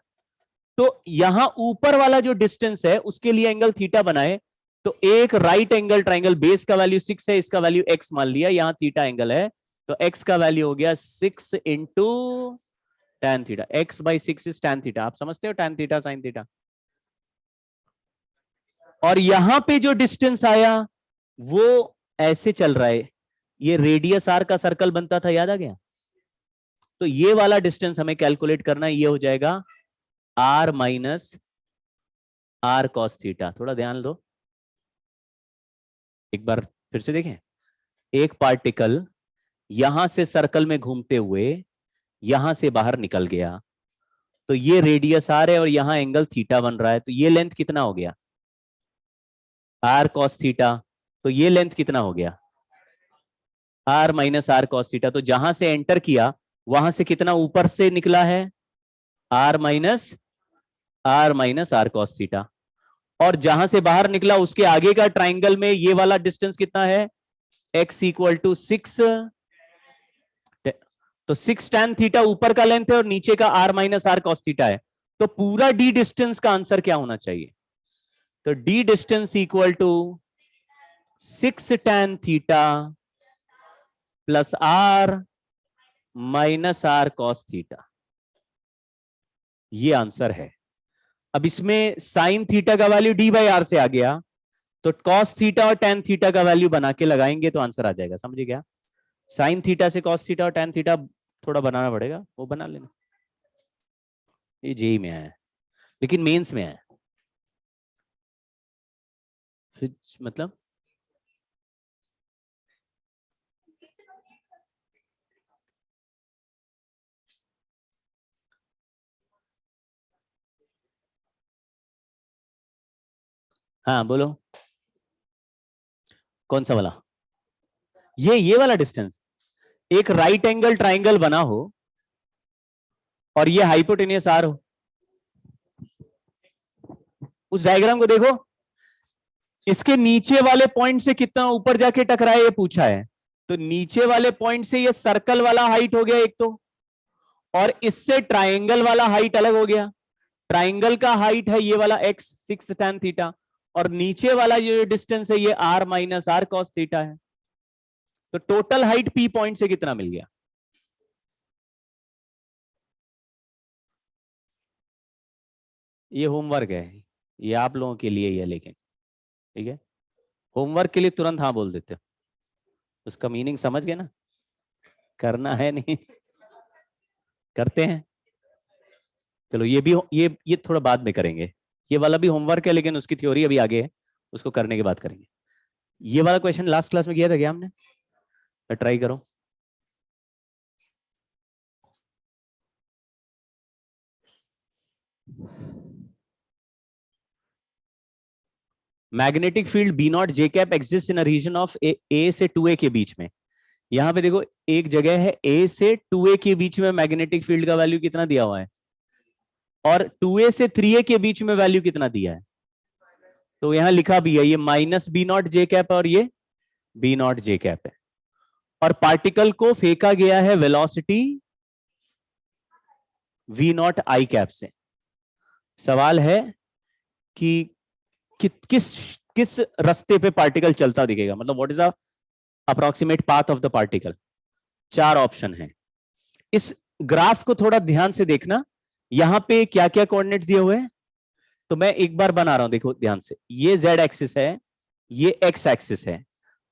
तो यहां ऊपर वाला जो डिस्टेंस है उसके लिए एंगल थीटा बनाए, तो एक राइट एंगल ट्राइंगल, बेस का वैल्यू 6 है, इसका वैल्यू x मान लिया, यहां थीटा एंगल है, तो x का वैल्यू हो गया 6 into tan theta, x/6 is tan theta. आप समझते हो tan थीटा sin थीटा। और यहां पे जो डिस्टेंस आया वो ऐसे चल रहा है, ये रेडियस आर का सर्कल बनता था, याद आ गया। तो ये वाला डिस्टेंस हमें कैलकुलेट करना है, ये हो जाएगा r minus r cos theta. थोड़ा ध्यान दो, एक बार फिर से देखें, एक पार्टिकल यहां से सर्कल में घूमते हुए यहां से बाहर निकल गया, तो ये रेडियस आर है और यहां एंगल थीटा बन रहा है, तो ये लेंथ कितना हो गया, आर कॉस थीटा। तो ये लेंथ कितना हो गया, r minus r cos theta. तो जहां से एंटर किया वहां से कितना ऊपर से निकला है, r minus r cos theta. और जहां से बाहर निकला उसके आगे का ट्राइंगल में ये वाला डिस्टेंस कितना है, x=6। तो 6 tan थीटा ऊपर का लेंथ है और नीचे का r minus r cos theta है। तो पूरा d डिस्टेंस का आंसर क्या होना चाहिए, तो d distance = 6 tan theta plus r minus r cos theta, ये आंसर है। अब इसमें साइन थीटा का वैल्यू d/r से आ गया, तो कॉस थीटा और tan थीटा का वैल्यू बना के लगाएंगे तो आंसर आ जाएगा, समझे क्या। साइन थीटा से कॉस थीटा और tan थीटा थोड़ा बनाना पड़ेगा, वो बना लेना, ये जेई में आया लेकिन मेंस में आया, फिर मतलब हाँ बोलो, कौन सा वाला, ये वाला डिस्टेंस, एक राइट एंगल ट्राइंगल बना हो और ये हाइपोटेनियस आर हो, उस डायग्राम को देखो, इसके नीचे वाले पॉइंट से कितना ऊपर जाके टकराए ये पूछा है। तो नीचे वाले पॉइंट से ये सर्कल वाला हाइट हो गया एक तो, और इससे ट्राइंगल वाला हाइट अलग हो गया। ट्राइंगल का हाइट है ये वाला x 6 tan थीटा, और नीचे वाला ये डिस्टेंस है ये r minus r cos theta है। तो टोटल हाइट p पॉइंट से कितना मिल गया, ये होमवर्क है, ये आप लोगों के लिए ही है, लेकिन ठीक है, होमवर्क के लिए तुरंत हाँ बोल देते हो, उसका मीनिंग समझ गए ना, करना है नहीं करते हैं। चलो ये भी, ये थोड़ा बाद में करेंगे, ये वाला भी होमवर्क है लेकिन उसकी थ्योरी अभी आगे है, उसको करने के बाद करेंगे। ये वाला क्वेश्चन लास्ट क्लास में किया था क्या हमने, ट्राई करो। Magnetic field B not J cap exist in a region of A से 2a के बीच में। यहां पे देखो एक जगह है ए से 2a के बीच में मैग्नेटिक फील्ड का वैल्यू कितना दिया हुआ है, और 2a से 3a के बीच में वैल्यू कितना दिया है। तो यहां लिखा भी है ये minus b not J cap और ये बी नॉट जे कैप है। और पार्टिकल को फेंका गया है velocity v nought i cap से। सवाल है कि किस किस रास्ते पे पार्टिकल चलता दिखेगा, मतलब what is the approximate path of the particle. 4 option है। इस ग्राफ को थोड़ा ध्यान से देखना, यहां पे क्या क्या कोऑर्डिनेट्स दिए हुए हैं। तो मैं एक बार बना रहा हूं, देखो ध्यान से, ये z एक्सिस है, ये x एक्सिस है।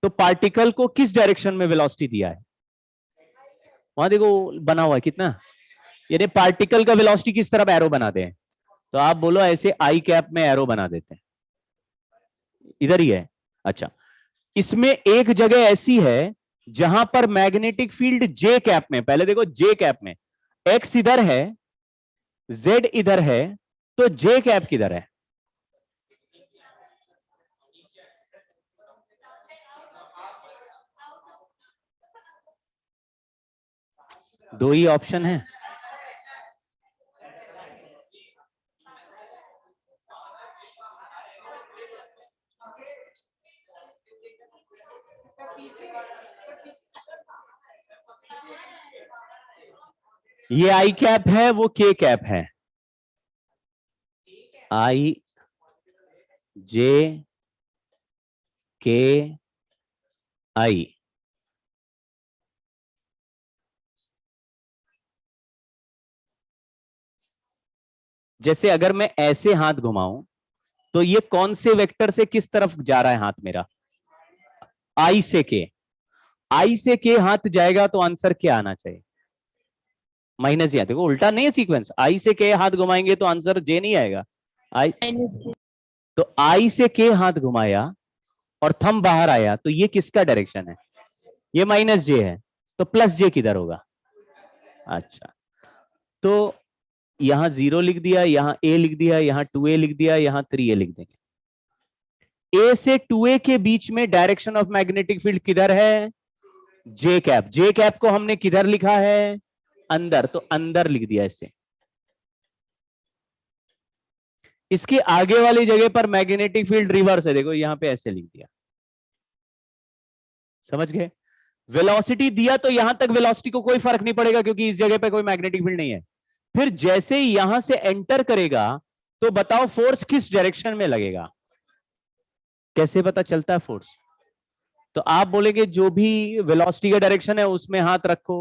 तो पार्टिकल को किस डायरेक्शन में वेलोसिटी दिया है, वहां देखो बना हुआ है कितना, यानी पार्टिकल का वेलोसिटी किस तरफ एरो बना दे। तो आप बोलो ऐसे आई कैप में एरो बना देते हैं, इधर ही है। अच्छा, इसमें एक जगह ऐसी है जहां पर मैग्नेटिक फील्ड जे कैप में, पहले देखो जे कैप में एक्स इधर है, जेड इधर है, तो जे कैप किधर है। दो ही ऑप्शन है। ये आई कैप है, वो के कैप है। आई जे के आई। जैसे अगर मैं ऐसे हाथ घुमाऊं तो ये कौन से वेक्टर से किस तरफ जा रहा है हाथ मेरा, आई से के। आई से के हाथ जाएगा तो आंसर क्या आना चाहिए, माइनस या, देखो उल्टा नहीं है सीक्वेंस, आई से के हाथ घुमाएंगे तो आंसर जे नहीं आएगा, आई। तो आई से के हाथ घुमाया और थंब बाहर आया, तो ये किसका डायरेक्शन है, ये माइनस जे है, तो प्लस जे किधर होगा। अच्छा, तो यहां 0 लिख दिया, यहां ए लिख दिया, यहां 2a लिख दिया, यहां 3a लिख देंगे। ए से 2a के बीच में डायरेक्शन ऑफ मैग्नेटिक फील्ड किधर है, जे कैप। जे कैप को हमने किधर लिखा है, अंदर, तो अंदर लिख दिया इसे। इसके आगे वाली जगह पर मैग्नेटिक फील्ड रिवर्स है, देखो यहां पे ऐसे लिख दिया। समझ गए। वेलोसिटी दिया तो यहां तक वेलोसिटी को कोई फर्क नहीं पड़ेगा क्योंकि इस जगह पे कोई मैग्नेटिक फील्ड नहीं है। फिर जैसे ही यहां से एंटर करेगा तो बताओ फोर्स किस डायरेक्शन में लगेगा, कैसे पता चलता है फोर्स। तो आप बोलेंगे जो भी वेलोसिटी का डायरेक्शन है उसमें हाथ रखो।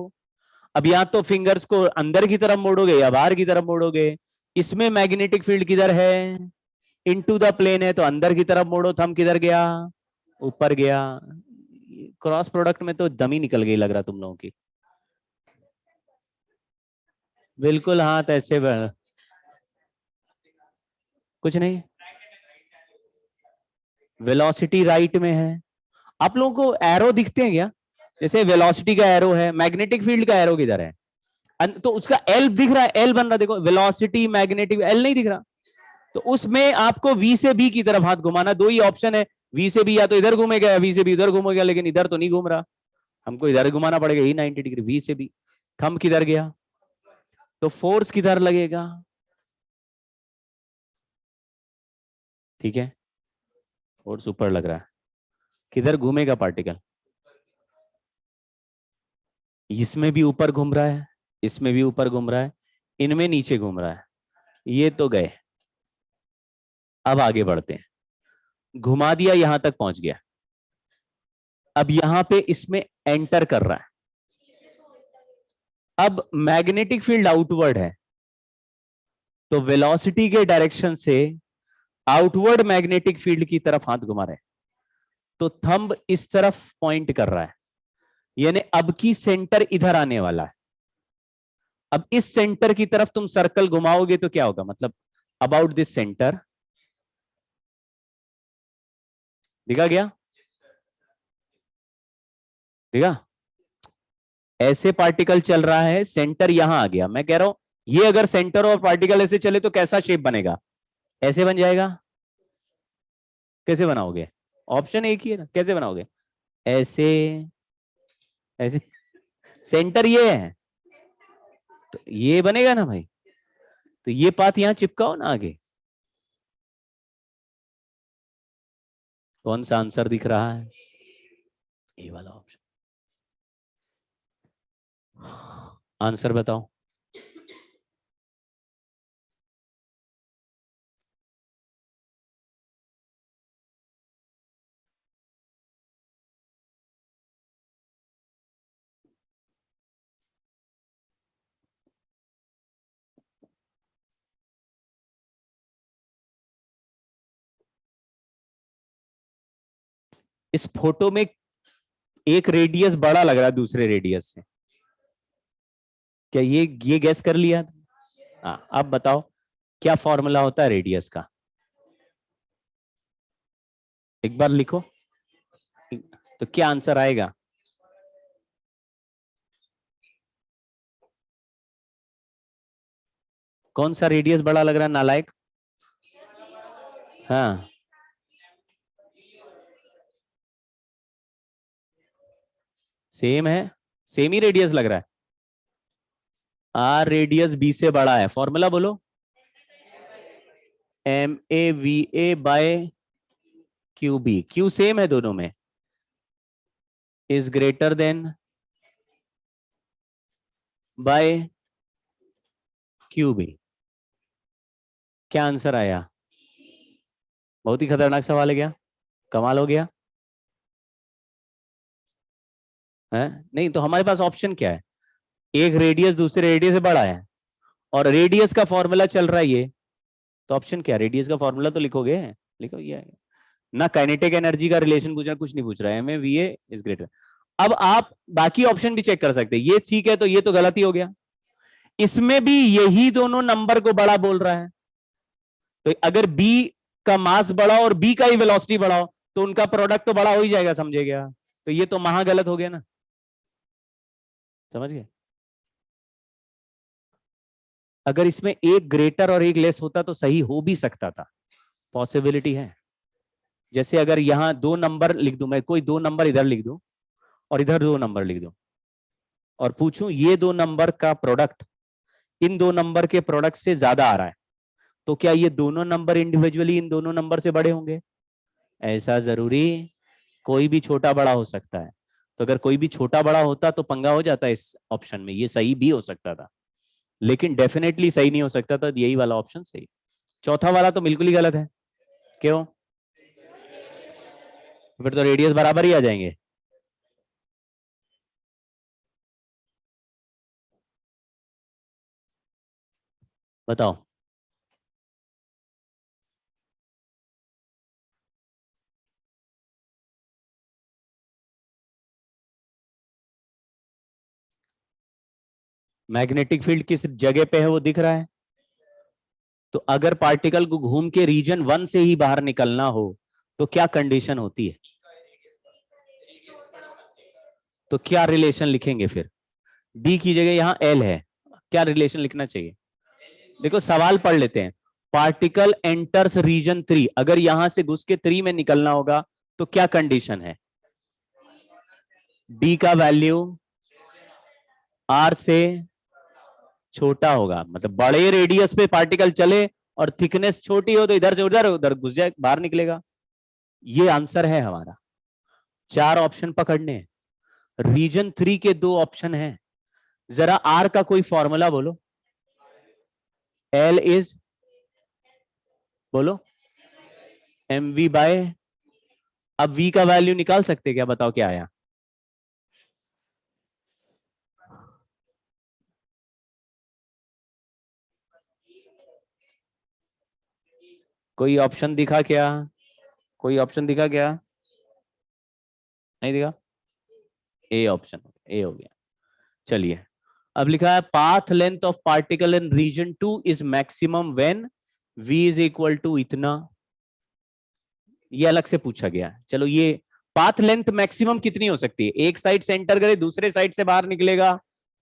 अब या तो फिंगर्स को अंदर की तरफ मोड़ोगे या बाहर की तरफ मोड़ोगे। इसमें मैग्नेटिक फील्ड किधर है, इनटू द प्लेन है, तो अंदर की तरफ मोड़ो, थंब किधर गया, ऊपर गया। क्रॉस प्रोडक्ट में तो दम ही निकल गई लग रहा तुम लोगों की। बिल्कुल हाथ ऐसे कुछ नहीं, वेलोसिटी राइट में है। आप लोगों को एरो दिखते हैं क्या, जैसे वेलोसिटी का एरो है, मैग्नेटिक फील्ड का एरो किधर है, तो उसका एल दिख रहा है, एल बन रहा है, देखो वेलोसिटी मैग्नेटिक, एल नहीं दिख रहा। तो उसमें आपको वी से बी की तरफ हाथ घुमाना, दो ही ऑप्शन है, वी से बी या तो इधर घूमेगा या वी से बी इधर घूमेगा, लेकिन इधर तो नहीं घूम रहा, हमको इधर घुमाना पड़ेगा, ही 90 डिग्री, वी से बी। थंब किधर गया, तो फोर्स किधर लगेगा, ठीक है, फोर्स ऊपर लग रहा है, किधर घूमेगा पार्टिकल, इसमें भी ऊपर घूम रहा है, इसमें भी ऊपर घूम रहा है, इनमें नीचे घूम रहा है, ये तो गए। अब आगे बढ़ते हैं, घुमा दिया यहां तक पहुंच गया, अब यहां पे इसमें एंटर कर रहा है। अब मैग्नेटिक फील्ड आउटवर्ड है, तो वेलोसिटी के डायरेक्शन से आउटवर्ड मैग्नेटिक फील्ड की तरफ हाथ घुमा रहे, तो थंब इस तरफ पॉइंट कर रहा है, यानी अब की सेंटर इधर आने वाला है। अब इस सेंटर की तरफ तुम सर्कल घुमाओगे तो क्या होगा, मतलब अबाउट दिस सेंटर, दिखा गया, दिखा। ऐसे पार्टिकल चल रहा है, सेंटर यहां आ गया, मैं कह रहा हूं ये अगर सेंटर और पार्टिकल ऐसे चले तो कैसा शेप बनेगा? ऐसे बन जाएगा। कैसे बनाओगे? ऑप्शन एक ही है ना, कैसे बनाओगे? ऐसे, ऐसे। सेंटर ये है तो ये बनेगा ना भाई। तो ये पाथ यहां चिपकाओ ना आगे। कौन सा आंसर दिख रहा है? ये वाला ऑप्शन। आंसर बताओ। इस फोटो में एक रेडियस बड़ा लग रहा है दूसरे रेडियस से। क्या ये गैस कर लिया? हाँ, अब बताओ क्या फॉर्मूला होता है रेडियस का? एक बार लिखो तो क्या आंसर आएगा? कौन सा रेडियस बड़ा लग रहा है नालायक? हाँ, सेम है। सेम ही रेडियस लग रहा है। आर रेडियस बी से बड़ा है, फॉर्मूला बोलो। M a v a by q b. Q same है दोनों में, is greater than by q b. क्या आंसर आया? बहुत ही खतरनाक सवाल है क्या? कमाल हो गया है। नहीं तो हमारे पास ऑप्शन क्या है? एक रेडियस दूसरे रेडियस से बड़ा है और रेडियस का फॉर्मूला चल रहा है ये। तो ऑप्शन क्या है? रेडियस का फॉर्मूला तो लिखोगे। लिखो ये ना। काइनेटिक एनर्जी का रिलेशन पूछ रहा है, कुछ नहीं पूछ रहा है। M a v a is greater. अब आप बाकी ऑप्शन भी चेक कर सकते हैं। ये ठीक है तो ये तो गलत ही हो गया। इसमें भी यही दोनों नंबर को बड़ा बोल रहा है। तो अगर बी का मास बढ़ाओ और बी का ही वेलोसिटी बढ़ाओ तो उनका प्रोडक्ट तो बड़ा हो ही जाएगा, समझे क्या? तो ये तो महा गलत हो गया ना। समझ गए? अगर इसमें एक ग्रेटर और एक लेस होता तो सही हो भी सकता था, पॉसिबिलिटी है। जैसे अगर यहां दो नंबर लिख दूं मैं, कोई दो नंबर इधर लिख दूं और इधर दो नंबर लिख दूं और पूछूं ये दो नंबर का प्रोडक्ट इन दो नंबर के प्रोडक्ट से ज्यादा आ रहा है, तो क्या ये दोनों नंबर इंडिविजुअली इन दोनों नंबर से बड़े होंगे? ऐसा जरूरी? कोई भी छोटा बड़ा हो सकता है। तो अगर कोई भी छोटा बड़ा होता तो पंगा हो जाता इस ऑप्शन में। ये सही भी हो सकता था लेकिन डेफिनेटली सही नहीं हो सकता था। यही वाला ऑप्शन सही। चौथा वाला तो बिल्कुल ही गलत है। क्यों? फिर तो रेडियस बराबर ही आ जाएंगे। बताओ। मैग्नेटिक फील्ड किस जगह पे है वो दिख रहा है। तो अगर पार्टिकल को घूम के रीजन वन से ही बाहर निकलना हो तो क्या कंडीशन होती है? तो क्या रिलेशन लिखेंगे फिर? डी की जगह यहां एल है, क्या रिलेशन लिखना चाहिए? देखो सवाल पढ़ लेते हैं। पार्टिकल एंटर्स रीजन थ्री, अगर यहां से घुस के थ्री में निकलना होगा तो क्या कंडीशन है? डी का वैल्यू आर से छोटा होगा। मतलब बड़े रेडियस पे पार्टिकल चले और थिकनेस छोटी हो तो इधर से उधर उधर घुस जाए, बाहर निकलेगा। ये आंसर है हमारा। चार ऑप्शन पकड़ने हैं। रीजन थ्री के दो ऑप्शन हैं। जरा आर का कोई फॉर्मूला बोलो। एल इज, बोलो, एम वी बाय। अब वी का वैल्यू निकाल सकते क्या? बताओ क्या आया? कोई ऑप्शन दिखा क्या? कोई ऑप्शन दिखा क्या? नहीं दिखा। ए ऑप्शन, ए हो गया। चलिए, अब लिखा है path length of particle in region two is maximum when v is equal to इतना। ये अलग से पूछा गया। चलो, ये पाथ लेंथ मैक्सिमम कितनी हो सकती है? एक साइड से एंटर करे दूसरे साइड से बाहर निकलेगा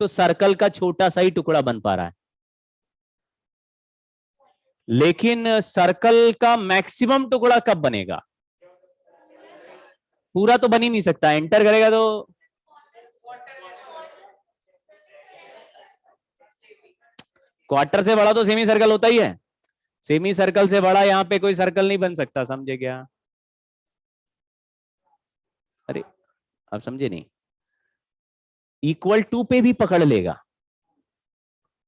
तो सर्कल का छोटा सा ही टुकड़ा बन पा रहा है। लेकिन सर्कल का मैक्सिमम टुकड़ा कब बनेगा? पूरा तो बन ही नहीं सकता, एंटर करेगा तो क्वार्टर से बड़ा तो सेमी सर्कल होता ही है। सेमी सर्कल से बड़ा यहां पे कोई सर्कल नहीं बन सकता, समझे क्या? अरे आप समझे नहीं, इक्वल टू पे भी पकड़ लेगा,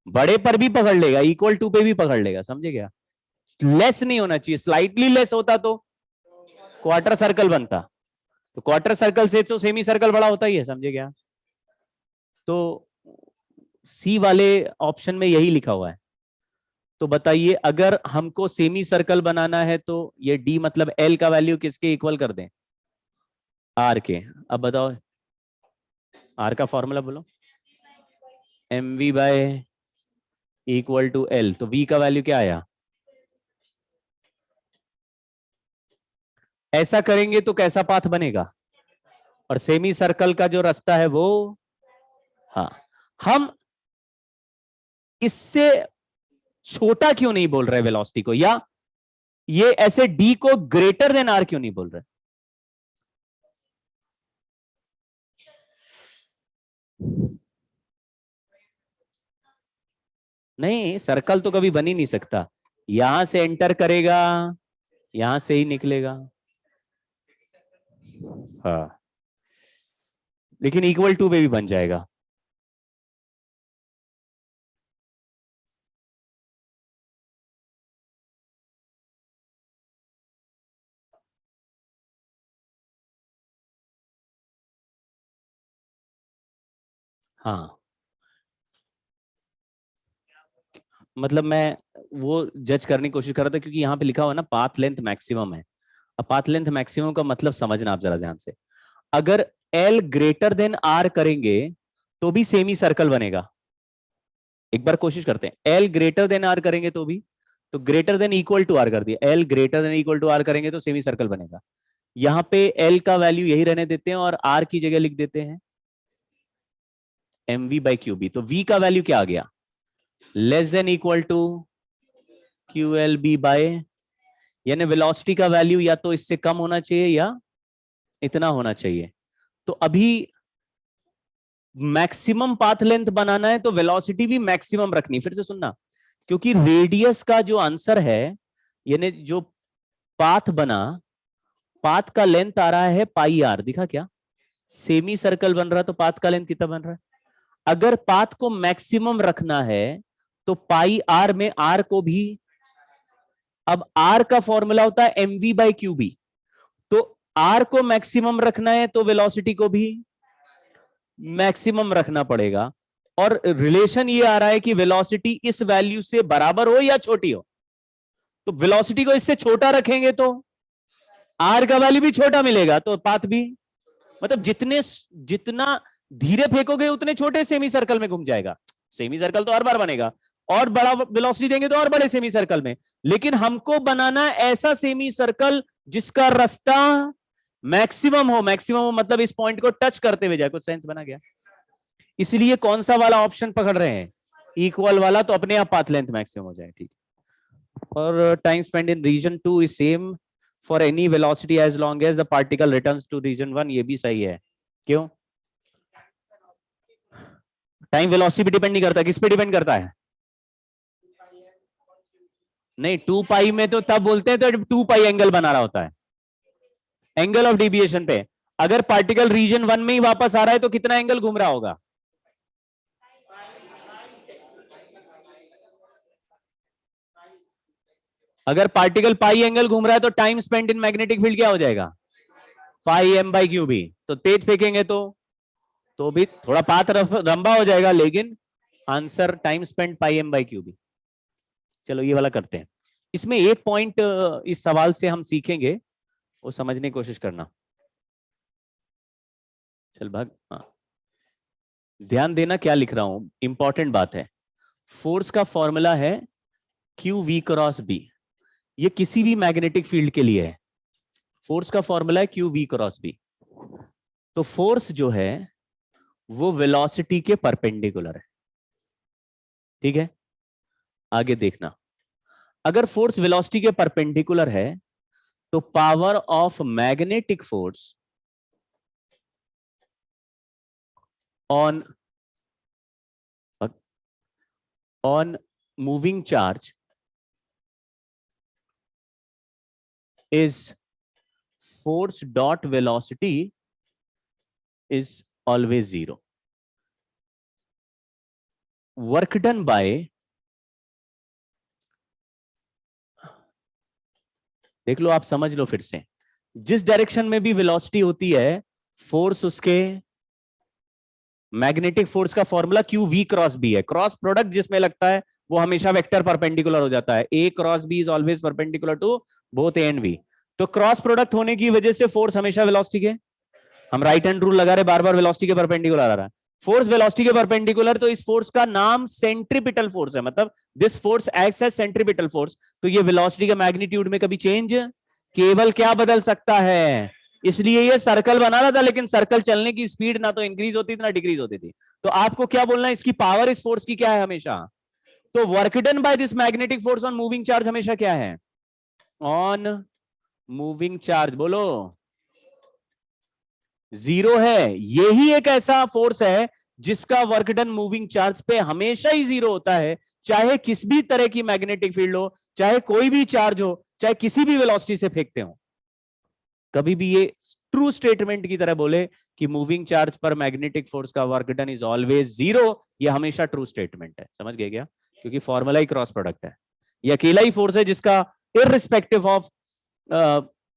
बड़े पर भी पकड़ लेगा, इक्वल टू पे भी पकड़ लेगा, समझे क्या? लेस नहीं होना चाहिए, स्लाइटली लेस होता तो क्वार्टर सर्कल बनता, तो क्वार्टर सर्कल से तो सेमी सर्कल बड़ा होता ही है, समझे क्या? तो सी वाले ऑप्शन में यही लिखा हुआ है। तो बताइए, अगर हमको सेमी सर्कल बनाना है तो ये डी मतलब एल का वैल्यू किसके इक्वल कर दें? आर के। अब बताओ आर का फॉर्मूला बोलो। M v by equal to l, तो वी का वैल्यू क्या आया? ऐसा करेंगे तो कैसा पाथ बनेगा? और सेमी सर्कल का जो रास्ता है वो, हाँ, हम इससे छोटा क्यों नहीं बोल रहे वेलोसिटी को, या ये ऐसे डी को ग्रेटर देन आर क्यों नहीं बोल रहे? नहीं, सर्कल तो कभी बन ही नहीं सकता, यहां से एंटर करेगा, यहां से ही निकलेगा। हाँ, लेकिन इक्वल टू पे भी बन जाएगा। हाँ, मतलब मैं वो जज करने की कोशिश कर रहा था, क्योंकि यहाँ पे लिखा हुआ ना पाथ लेंथ मैक्सिमम है। अब पाथ लेंथ मैक्सिमम का मतलब समझना आप जरा ध्यान से। अगर एल ग्रेटर देन आर करेंगे तो भी सेमी सर्कल बनेगा। एक बार कोशिश करते हैं, एल ग्रेटर देन आर करेंगे तो भी, तो greater than equal to r कर दिया, l greater than equal to r करेंगे तो सेमी सर्कल बनेगा। यहां पे एल का वैल्यू यही रहने देते हैं और आर की जगह लिख देते हैं m v by q b. तो वी का वैल्यू क्या आ गया? Less than equal to q l b by, यानी वेलोसिटी का वैल्यू या तो इससे कम होना चाहिए या इतना होना चाहिए। तो अभी मैक्सिमम पाथ लेंथ बनाना है तो वेलोसिटी भी मैक्सिमम रखनी, फिर से सुनना, क्योंकि रेडियस का जो आंसर है, यानी जो पाथ बना, पाथ का लेंथ आ रहा है पाई आर, दिखा क्या? सेमी सर्कल बन रहा है तो पाथ का लेंथ कितना बन रहा है? अगर पाथ को मैक्सिमम रखना है तो पाई आर में आर को भी, अब आर का फॉर्मूला होता है m v by q b, तो आर को मैक्सिमम रखना है तो वेलोसिटी को भी मैक्सिमम रखना पड़ेगा। और रिलेशन ये आ रहा है कि वेलोसिटी इस वैल्यू से बराबर हो या छोटी हो, तो वेलोसिटी को इससे छोटा रखेंगे तो आर का वैल्यू भी छोटा मिलेगा, तो पाथ भी, मतलब जितने जितना धीरे फेंकोगे उतने छोटे सेमी सर्कल में घूम जाएगा। सेमी सर्कल तो हर बार बनेगा, और बड़ा वेलोसिटी देंगे तो और बड़े सेमी सर्कल में। लेकिन हमको बनाना ऐसा सेमी सर्कल जिसका रास्ता मैक्सिमम हो, मैक्सिमम हो मतलब इस पॉइंट को टच करते हुए जाए। कुछ सेंस बना गया? इसलिए कौन सा वाला ऑप्शन पकड़ रहे हैं? इक्वल वाला, तो अपने आप पाथ लेंथ मैक्सिमम हो जाए, ठीक। और time spend in region 2 is same for any velocity as long as the particle returns to region 1, ये भी सही है। क्यों? टाइम वेलोसिटी पे डिपेंड नहीं करता, किस पे डिपेंड करता है? नहीं, 2 पाई में तो तब बोलते हैं तो 2 पाई एंगल बना रहा होता है, एंगल ऑफ डिविएशन पे। अगर पार्टिकल रीजन 1 में ही वापस आ रहा है तो कितना एंगल घूम रहा होगा? अगर पार्टिकल पाई एंगल घूम रहा है तो time spend in magnetic field क्या हो जाएगा? पाई एम बाई क्यू बी। तो तेज फेंकेंगे तो भी थोड़ा पाथ लंबा हो जाएगा, लेकिन answer time spend pi m by q b. चलो ये वाला करते हैं। इसमें एक पॉइंट इस सवाल से हम सीखेंगे, वो समझने की कोशिश करना। चल भाग, हाँ, ध्यान देना क्या लिख रहा हूं, इंपॉर्टेंट बात है। फोर्स का फॉर्मूला है क्यू वी क्रॉस बी, ये किसी भी मैग्नेटिक फील्ड के लिए है। फोर्स का फॉर्मूला है क्यू वी क्रॉस बी। तो फोर्स जो है वो वेलोसिटी के परपेंडिकुलर है, ठीक है? आगे देखना, अगर फोर्स वेलोसिटी के परपेंडिकुलर है तो power of magnetic force on moving charge is force dot velocity is always zero. Work done by देख लो, आप समझ लो फिर से, जिस डायरेक्शन में भी वेलोसिटी होती है फोर्स उसके मैग्नेटिक फोर्स का formula q v cross b है। क्रॉस प्रोडक्ट जिसमें लगता है वो हमेशा वेक्टर परपेंडिकुलर हो जाता है। A cross B is always perpendicular to both A and B. तो क्रॉस प्रोडक्ट होने की वजह से फोर्स हमेशा वेलोसिटी के, हम राइट हैंड रूल लगा रहे, बार बार वेलोसिटी के परपेंडिकुलर आ रहा है। फोर्स वेलोसिटी के परपेंडिकुलर, तो इस फोर्स का नाम सेंट्रीपिटल फोर्स है, मतलब this force acts as centripetal force. तो ये वेलोसिटी का मैग्नीट्यूड में कभी चेंज केवल क्या बदल सकता है, इसलिए ये सर्कल बना रहा था, लेकिन सर्कल चलने की स्पीड ना तो इंक्रीज होती थी ना डिक्रीज होती थी। तो आपको क्या बोलना है, इसकी पावर इस फोर्स की क्या है हमेशा, तो work done by this magnetic force on moving charge हमेशा क्या है, ऑन मूविंग चार्ज, बोलो जीरो है। यही एक ऐसा फोर्स है जिसका वर्क डन मूविंग चार्ज पे हमेशा ही जीरो होता है, चाहे किस भी तरह की मैग्नेटिक फील्ड हो, चाहे कोई भी चार्ज हो, चाहे किसी भी वेलोसिटी से फेंकते हो। कभी भी ये ट्रू स्टेटमेंट की तरह बोले कि मूविंग चार्ज पर मैग्नेटिक फोर्स का work done is always zero, ये हमेशा ट्रू स्टेटमेंट है। समझ गए क्या, क्योंकि फॉर्मूला ही क्रॉस प्रोडक्ट है। ये अकेला ही फोर्स है जिसका इररिस्पेक्टिव ऑफ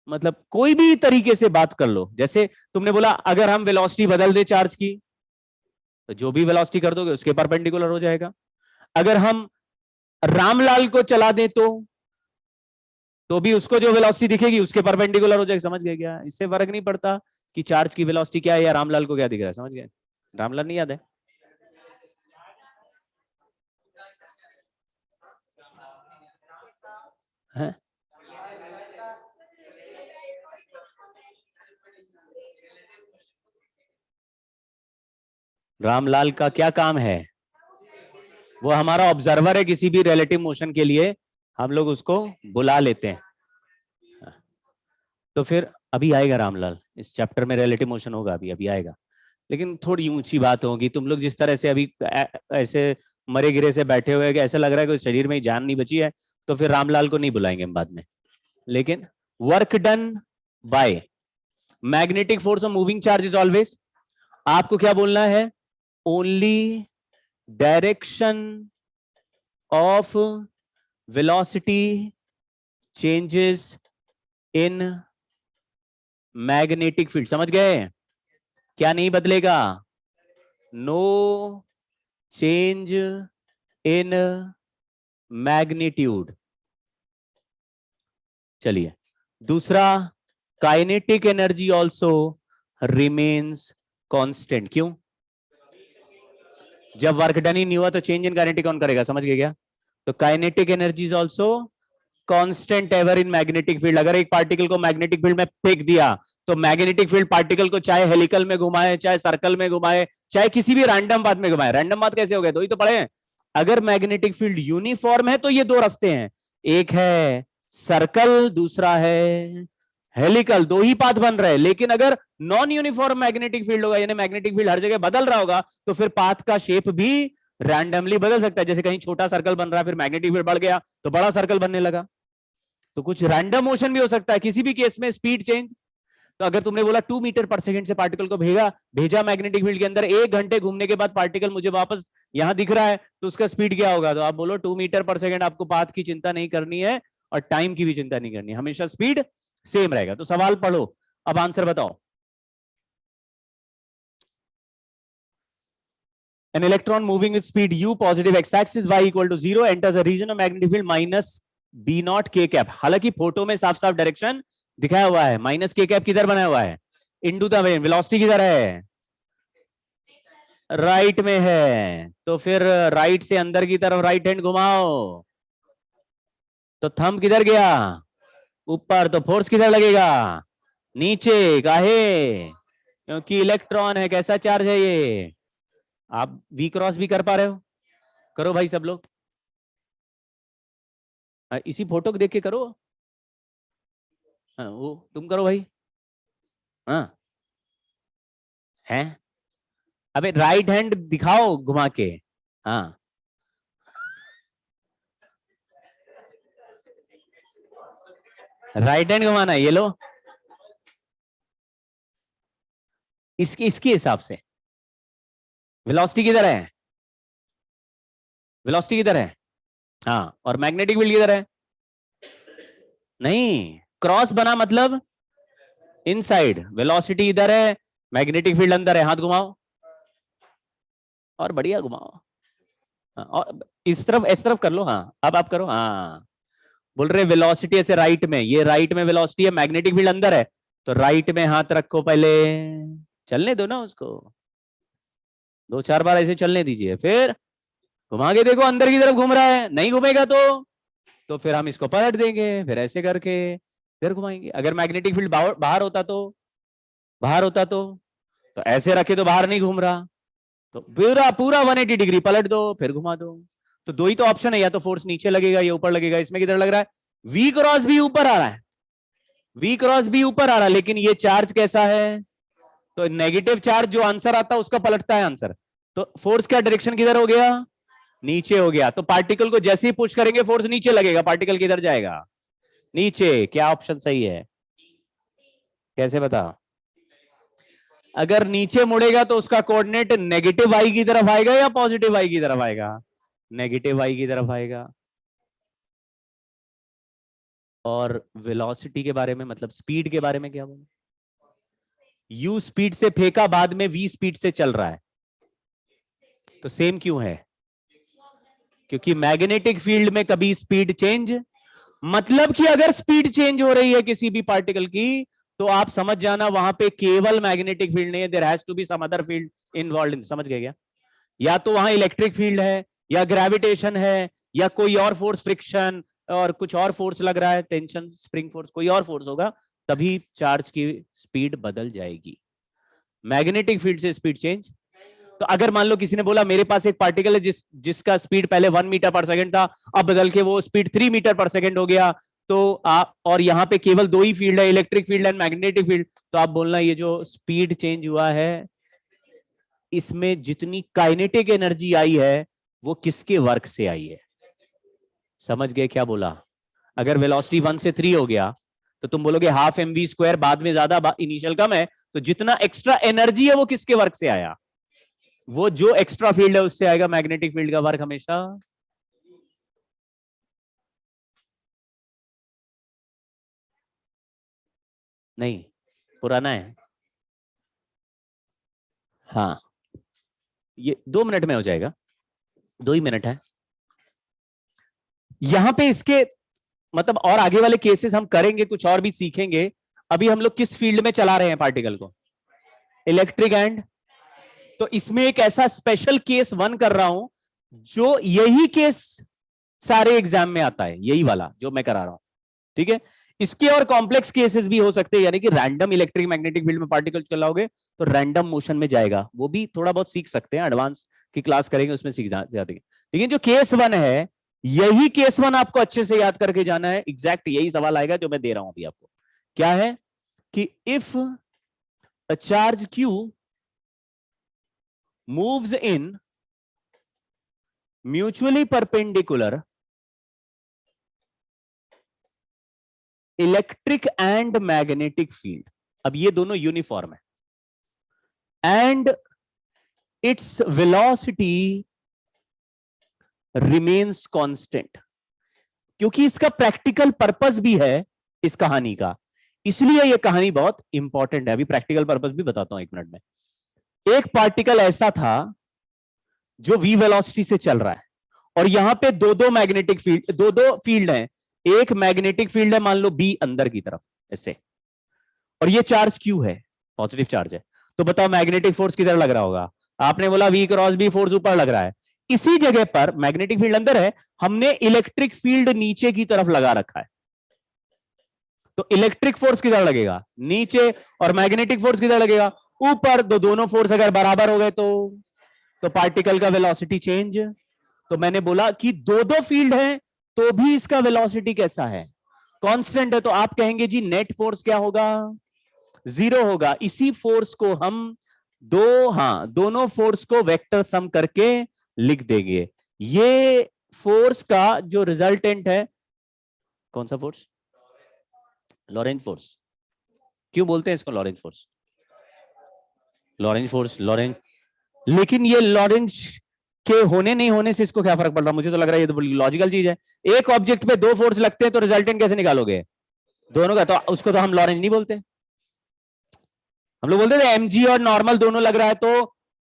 मतलब कोई भी तरीके से बात कर लो, जैसे तुमने बोला अगर हम वेलोसिटी बदल दे चार्ज की तो जो भी वेलोसिटी कर दोगे उसके परपेंडिकुलर हो जाएगा। अगर हम रामलाल को चला दें तो भी उसको जो वेलोसिटी दिखेगी उसके परपेंडिकुलर हो जाएगी। समझ गए क्या, इससे फर्क नहीं पड़ता कि चार्ज की वेलोसिटी क्या है या रामलाल को क्या दिख रहा है। समझ गए, रामलाल नहीं याद है, है? रामलाल का क्या काम है, वो हमारा ऑब्जर्वर है, किसी भी रिलेटिव मोशन के लिए हम लोग उसको बुला लेते हैं। तो फिर अभी आएगा रामलाल, इस चैप्टर में रिलेटिव मोशन होगा, अभी अभी आएगा, लेकिन थोड़ी ऊंची बात होगी। तुम लोग जिस तरह से अभी ऐसे मरे गिरे से बैठे हुए, ऐसा लग रहा है कि शरीर में जान नहीं बची है, तो फिर रामलाल को नहीं बुलाएंगे हम बाद में। लेकिन work done by magnetic force of moving charge is always, आपको क्या बोलना है, only direction of velocity changes in magnetic field. समझ गए, क्या नहीं बदलेगा, नो चेंज इन मैग्नीट्यूड। चलिए दूसरा, kinetic energy also remains constant. क्यों, जब वर्क डन ही नहीं हुआ तो चेंज इन काइनेटिक कौन करेगा। समझ गए क्या, तो kinetic energy is also constant ever in magnetic field. अगर एक पार्टिकल को मैग्नेटिक फील्ड में फेंक दिया तो मैग्नेटिक फील्ड पार्टिकल को चाहे हेलिकल में घुमाए, चाहे सर्कल में घुमाए, चाहे किसी भी रैंडम पाथ में घुमाए। रैंडम पाथ कैसे हो गए, दो ही तो पढ़े हैं। अगर मैग्नेटिक फील्ड यूनिफॉर्म है तो ये दो रास्ते हैं, एक है सर्कल, दूसरा है हेलिकल, दो ही पाथ बन रहे हैं। लेकिन अगर नॉन यूनिफॉर्म मैग्नेटिक फील्ड होगा, यानी मैग्नेटिक फील्ड हर जगह बदल रहा होगा, तो फिर पाथ का शेप भी रैंडमली बदल सकता है। जैसे कहीं छोटा सर्कल बन रहा है, फिर मैग्नेटिक फील्ड बढ़ गया तो बड़ा सर्कल बनने लगा। तो कुछ रैंडम मोशन भी हो सकता है किसी भी केस में, स्पीड चेंज। तो अगर तुमने बोला 2 मीटर पर सेकंड से पार्टिकल को भेजा मैग्नेटिक फील्ड के अंदर, 1 घंटे घूमने के बाद पार्टिकल मुझे वापस यहां दिख रहा है, तो उसका स्पीड क्या होगा, तो आप बोलो 2 मीटर पर सेकंड। आपको पाथ की चिंता नहीं करनी है और टाइम की भी चिंता नहीं करनी है, हमेशा स्पीड सेम रहेगा। तो सवाल पढ़ो, अब आंसर बताओ। An electron moving with speed u positive x-axis y equal to 0 enters a region of magnetic field minus b naught k cap। हालांकि फोटो में साफ साफ डायरेक्शन दिखाया हुआ है, माइनस के कैप किधर बना हुआ है, इनटू द वेन, वेलोसिटी किधर है, राइट में है। तो फिर राइट से अंदर की तरफ राइट हैंड घुमाओ, तो थंब किधर गया, ऊपर, तो फोर्स किधर लगेगा, नीचे। काहे, क्योंकि इलेक्ट्रॉन है, कैसा चार्ज है ये, आप वी क्रॉस भी कर पा रहे हो, करो भाई सब लोग। इसी फोटो को देख के करो। हाँ, वो तुम करो भाई। हाँ है। अबे राइट हैंड दिखाओ घुमा के। हाँ राइट हैंड घुमाना है, ये लो। इसके इसके हिसाब से वेलोसिटी किधर है? वेलोसिटी किधर है? हाँ, और मैग्नेटिक फील्ड किधर है? नहीं, क्रॉस बना मतलब इनसाइड, वेलोसिटी इधर है, मैग्नेटिक फील्ड अंदर है। हाथ घुमाओ और बढ़िया घुमाओ। हाँ, और इस तरफ कर लो। हाँ अब आप करो। हाँ बोल रहे वेलोसिटी ऐसे राइट में, ये राइट में वेलोसिटी है, मैग्नेटिक फील्ड अंदर है, तो राइट में हाथ रखो पहले। चलने दो ना उसको, 2-4 बार ऐसे चलने दीजिए, फिर घुमा के देखो अंदर की तरफ घूम रहा है। नहीं घूमेगा तो फिर हम इसको पलट देंगे, फिर ऐसे करके फिर घुमाएंगे। अगर मैग्नेटिक फील्ड बाहर होता तो, बाहर होता तो ऐसे रखे तो बाहर नहीं घूम रहा, तो पूरा पूरा 180 डिग्री पलट दो, फिर घुमा दो। तो दो ही तो ऑप्शन है, या तो फोर्स नीचे लगेगा या ऊपर लगेगा। इसमें किधर लग रहा है? वी क्रॉस भी ऊपर आ रहा है, वी क्रॉस भी ऊपर आ रहा है, लेकिन ये चार्ज कैसा है? तो नेगेटिव चार्ज जो आंसर आता है उसका पलटता है आंसर। तो फोर्स का डायरेक्शन किधर हो गया? नीचे हो गया। तो पार्टिकल को जैसे ही पुश करेंगे फोर्स नीचे लगेगा, पार्टिकल किधर जाएगा? नीचे। क्या ऑप्शन सही है? कैसे बता? अगर नीचे मुड़ेगा तो उसका कोऑर्डिनेट नेगेटिव आई की तरफ आएगा या पॉजिटिव आई की तरफ आएगा? नेगेटिव आई की तरफ आएगा। और वेलोसिटी के बारे में, मतलब स्पीड के बारे में क्या बोले? यू स्पीड से फेंका, बाद में वी स्पीड से चल रहा है, तो सेम क्यों है? क्योंकि मैग्नेटिक फील्ड में कभी स्पीड चेंज, मतलब कि अगर स्पीड चेंज हो रही है किसी भी पार्टिकल की, तो आप समझ जाना वहां पे केवल मैग्नेटिक फील्ड नहीं है, there has to be some other field involve in. समझ गए क्या? या तो वहां इलेक्ट्रिक फील्ड है, या ग्रेविटेशन है, या कोई और फोर्स, फ्रिक्शन और कुछ और फोर्स लग रहा है, टेंशन, स्प्रिंग फोर्स, कोई और फोर्स होगा, तभी चार्ज की स्पीड बदल जाएगी। मैग्नेटिक फील्ड से स्पीड चेंज। तो अगर मान लो किसी ने बोला मेरे पास एक पार्टिकल है जिसका स्पीड पहले 1 मीटर पर सेकंड था, अब बदल के वो स्पीड 3 मीटर पर सेकंड हो गया, तो आप, और यहां पे केवल दो ही फील्ड है, electric field and magnetic field, तो आप बोलना ये जो स्पीड चेंज हुआ है, इसमें जितनी काइनेटिक एनर्जी आई है वो किसके वर्क से आई है? समझ गए क्या बोला? अगर वेलोसिटी 1 से 3 हो गया तो तुम बोलोगे हाफ mv², बाद में ज्यादा, इनिशियल कम है, तो जितना एक्स्ट्रा एनर्जी है वो किसके वर्क से आया? वो जो एक्स्ट्रा फील्ड है उससे आएगा। मैग्नेटिक फील्ड का वर्क हमेशा नहीं, पुराना है। हाँ ये 2 मिनट में हो जाएगा, 2 ही मिनट है। यहां पे इसके मतलब और आगे वाले केसेस हम करेंगे, कुछ और भी सीखेंगे। अभी हम लोग किस फील्ड में चला रहे हैं पार्टिकल को? Electric and. तो इसमें एक ऐसा स्पेशल केस 1 कर रहा हूं, जो यही केस सारे एग्जाम में आता है, यही वाला जो मैं करा रहा हूं। ठीक है, इसके और कॉम्प्लेक्स केसेस भी हो सकते हैं, यानी कि रैंडम इलेक्ट्रिक मैग्नेटिक फील्ड में पार्टिकल चलाओगे तो रैंडम मोशन में जाएगा, वो भी थोड़ा बहुत सीख सकते हैं, एडवांस की क्लास करेंगे उसमें सीख जाते हैं। लेकिन जो केस 1 है, यही केस 1 आपको अच्छे से याद करके जाना है। एग्जैक्ट यही सवाल आएगा जो मैं दे रहा हूं अभी आपको। क्या है कि if a charge Q moves in mutually perpendicular electric and magnetic field, अब ये दोनों यूनिफॉर्म है, and its velocity remains constant. क्योंकि इसका प्रैक्टिकल पर्पस भी है इस कहानी का, इसलिए यह कहानी बहुत इंपॉर्टेंट है। अभी प्रैक्टिकल पर्पस भी बताता हूं 1 मिनट में। एक पार्टिकल ऐसा था जो v वेलोसिटी से चल रहा है, और यहां पे दो दो मैग्नेटिक फील्ड, दो दो फील्ड हैं। एक मैग्नेटिक फील्ड है मान लो b अंदर की तरफ ऐसे, और ये चार्ज q है, पॉजिटिव चार्ज है। तो बताओ मैग्नेटिक फोर्स किधर लग रहा होगा? आपने बोला v क्रॉस b फोर्स ऊपर लग रहा है, इसी जगह पर मैग्नेटिक फील्ड अंदर है, हमने इलेक्ट्रिक फील्ड नीचे की तरफ लगा रखा है। तो इलेक्ट्रिक फोर्स किधर लगेगा? नीचे। और मैग्नेटिक फोर्स किधर लगेगा? ऊपर। तो दोनों फोर्स अगर बराबर हो गए तो पार्टिकल का वेलोसिटी चेंज। तो मैंने बोला कि दो दो फील्ड हैं, तो भी इसका वेलोसिटी कैसा है, कांस्टेंट है। तो आप कहेंगे जी नेट फोर्स क्या होगा, 0 होगा। इसी फोर्स को हम दोनों फोर्स को वेक्टर सम करके लिख देंगे। ये फोर्स का जो रिजल्टेंट है, कौन सा फोर्स, लॉरेंज फोर्स। क्यों बोलते हैं इसको Lorentz force, Lorentz force, Lorentz. लेकिन ये लॉरेंज के होने नहीं होने से इसको क्या फर्क पड़ रहा, मुझे तो लग रहा है ये तो लॉजिकल चीज है। एक ऑब्जेक्ट पे 2 फोर्स लगते हैं तो रिजल्टेंट कैसे निकालोगे, दोनों का। तो उसको तो हम लॉरेंज नहीं बोलते, हम लोग बोलते थे एमजी और नॉर्मल दोनों लग रहा है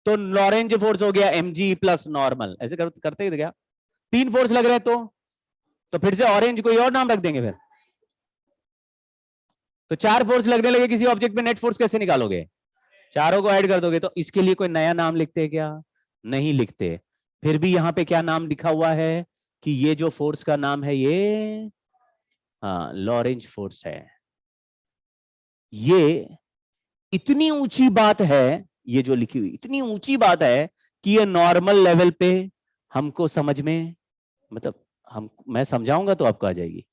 तो लॉरेंज फोर्स हो गया एमजी प्लस नॉर्मल, ऐसे करते थे क्या। 3 फोर्स लग रहे हैं तो फिर से ऑरेंज कोई और नाम रख देंगे फिर। तो 4 फोर्स लगने लगे किसी ऑब्जेक्ट पे, नेट फोर्स कैसे निकालोगे, चारों को ऐड कर दोगे। तो इसके लिए कोई नया नाम लिखते हैं क्या, नहीं लिखते। फिर भी यहां पे क्या नाम लिखा हुआ है कि ये जो फोर्स का नाम है ये लॉरेंज फोर्स है। ये इतनी ऊंची बात है, ये जो लिखी हुई इतनी ऊंची बात है कि ये नॉर्मल लेवल पे हमको समझ में, मतलब मैं समझाऊंगा तो आपको आ जाएगी,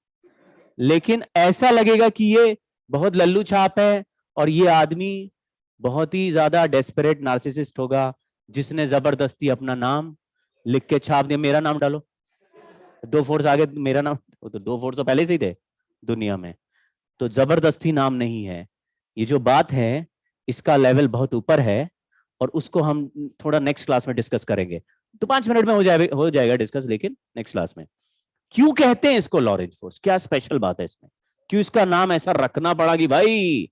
लेकिन ऐसा लगेगा कि ये बहुत लल्लू छाप है और ये आदमी बहुत ही ज्यादा डेस्परेट नार्सिसिस्ट होगा जिसने जबरदस्ती अपना नाम लिख के छाप दिया। मेरा नाम डालो, 2 फोर्स आगे मेरा नाम, तो 2 फोर्स तो पहले से ही थे दुनिया में, तो जबरदस्ती नाम नहीं है। ये जो बात है इसका लेवल बहुत ऊपर है और उसको हम थोड़ा नेक्स्ट क्लास में डिस्कस करेंगे। तो 5 मिनट में हो जाएगा डिस्कस, लेकिन नेक्स्ट क्लास में। क्यों कहते हैं इसको लॉरेंज फोर्स, क्या स्पेशल बात है इसमें, क्यों इसका नाम ऐसा रखना पड़ा कि भाई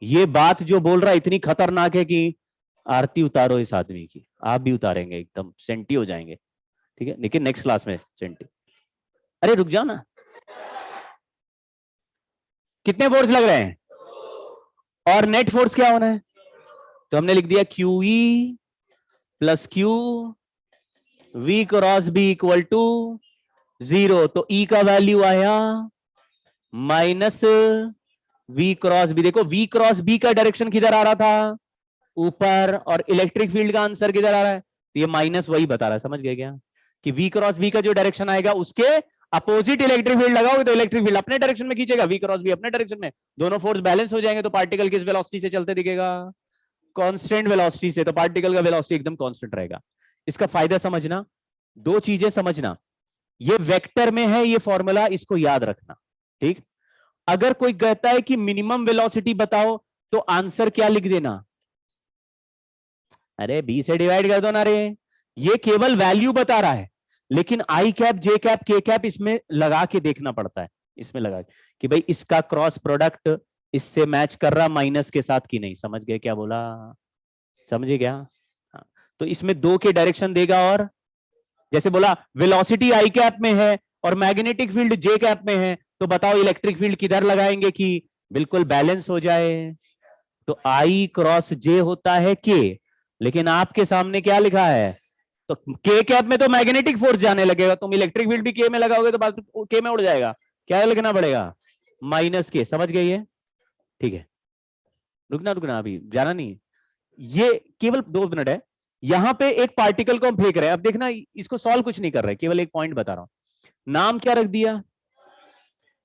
ये बात जो बोल रहा है इतनी खतरनाक है कि आरती उतारो इस आदमी की। आप भी उतारेंगे, एकदम सेंटी हो जाएंगे, ठीक है, लेकिन नेक्स्ट क्लास में सेंटी। अरे रुक जाओ ना, कितने फोर्स लग रहे हैं और नेट फोर्स क्या होना है, तो हमने लिख दिया QE plus Q V cross b equal to 0। तो E का वैल्यू आया माइनस V क्रॉस बी। देखो V क्रॉस बी का डायरेक्शन किधर आ रहा था, ऊपर, और इलेक्ट्रिक फील्ड का आंसर किधर आ रहा है, तो ये माइनस वही बता रहा है। समझ गए क्या कि V क्रॉस बी का जो डायरेक्शन आएगा उसके अपोजिट इलेक्ट्रिक फील्ड लगाओगे तो इलेक्ट्रिक फील्ड अपने डायरेक्शन में खींचेगा, V क्रॉस बी अपने डायरेक्शन में, दोनों फोर्स बैलेंस हो जाएंगे। तो पार्टिकल किस वेलोसिटी से चलते दिखेगा, कांस्टेंट वेलोसिटी से। तो पार्टिकल का वेलोसिटी एकदम कांस्टेंट रहेगा। इसका फायदा समझना, 2 चीजें समझना, ये वेक्टर में है ये फॉर्मूला, इसको याद रखना, ठीक। अगर कोई कहता है कि मिनिमम वेलोसिटी बताओ तो आंसर क्या लिख देना, अरे बी से डिवाइड कर दो ना रे। ये केवल वैल्यू बता रहा है, लेकिन आई कैप जे कैप के कैप इसमें लगा के देखना पड़ता है, इसमें लगा कि भाई इसका क्रॉस प्रोडक्ट इससे मैच कर रहा माइनस के साथ कि नहीं। समझ गए क्या बोला, समझे क्या। हाँ। तो इसमें 2 के डायरेक्शन देगा, और जैसे बोला वेलोसिटी आई कैप में है और मैग्नेटिक फील्ड जे कैप में है, तो बताओ इलेक्ट्रिक फील्ड किधर लगाएंगे कि बिल्कुल बैलेंस हो जाए। तो आई क्रॉस जे होता है के, लेकिन आपके सामने क्या लिखा है, तो के कैप में तो मैग्नेटिक फोर्स जाने लगेगा, तुम इलेक्ट्रिक फील्ड भी के में लगाओगे तो बात के में उड़ जाएगा, क्या लिखना पड़ेगा, माइनस के। समझ गई है, ठीक है। रुकना रुकना, अभी जाना नहीं है, ये केवल 2 मिनट है। यहां पे एक पार्टिकल को हम फेंक रहे हैं, अब देखना इसको सॉल्व कुछ नहीं कर रहे, केवल एक पॉइंट बता रहा हूं। नाम क्या रख दिया,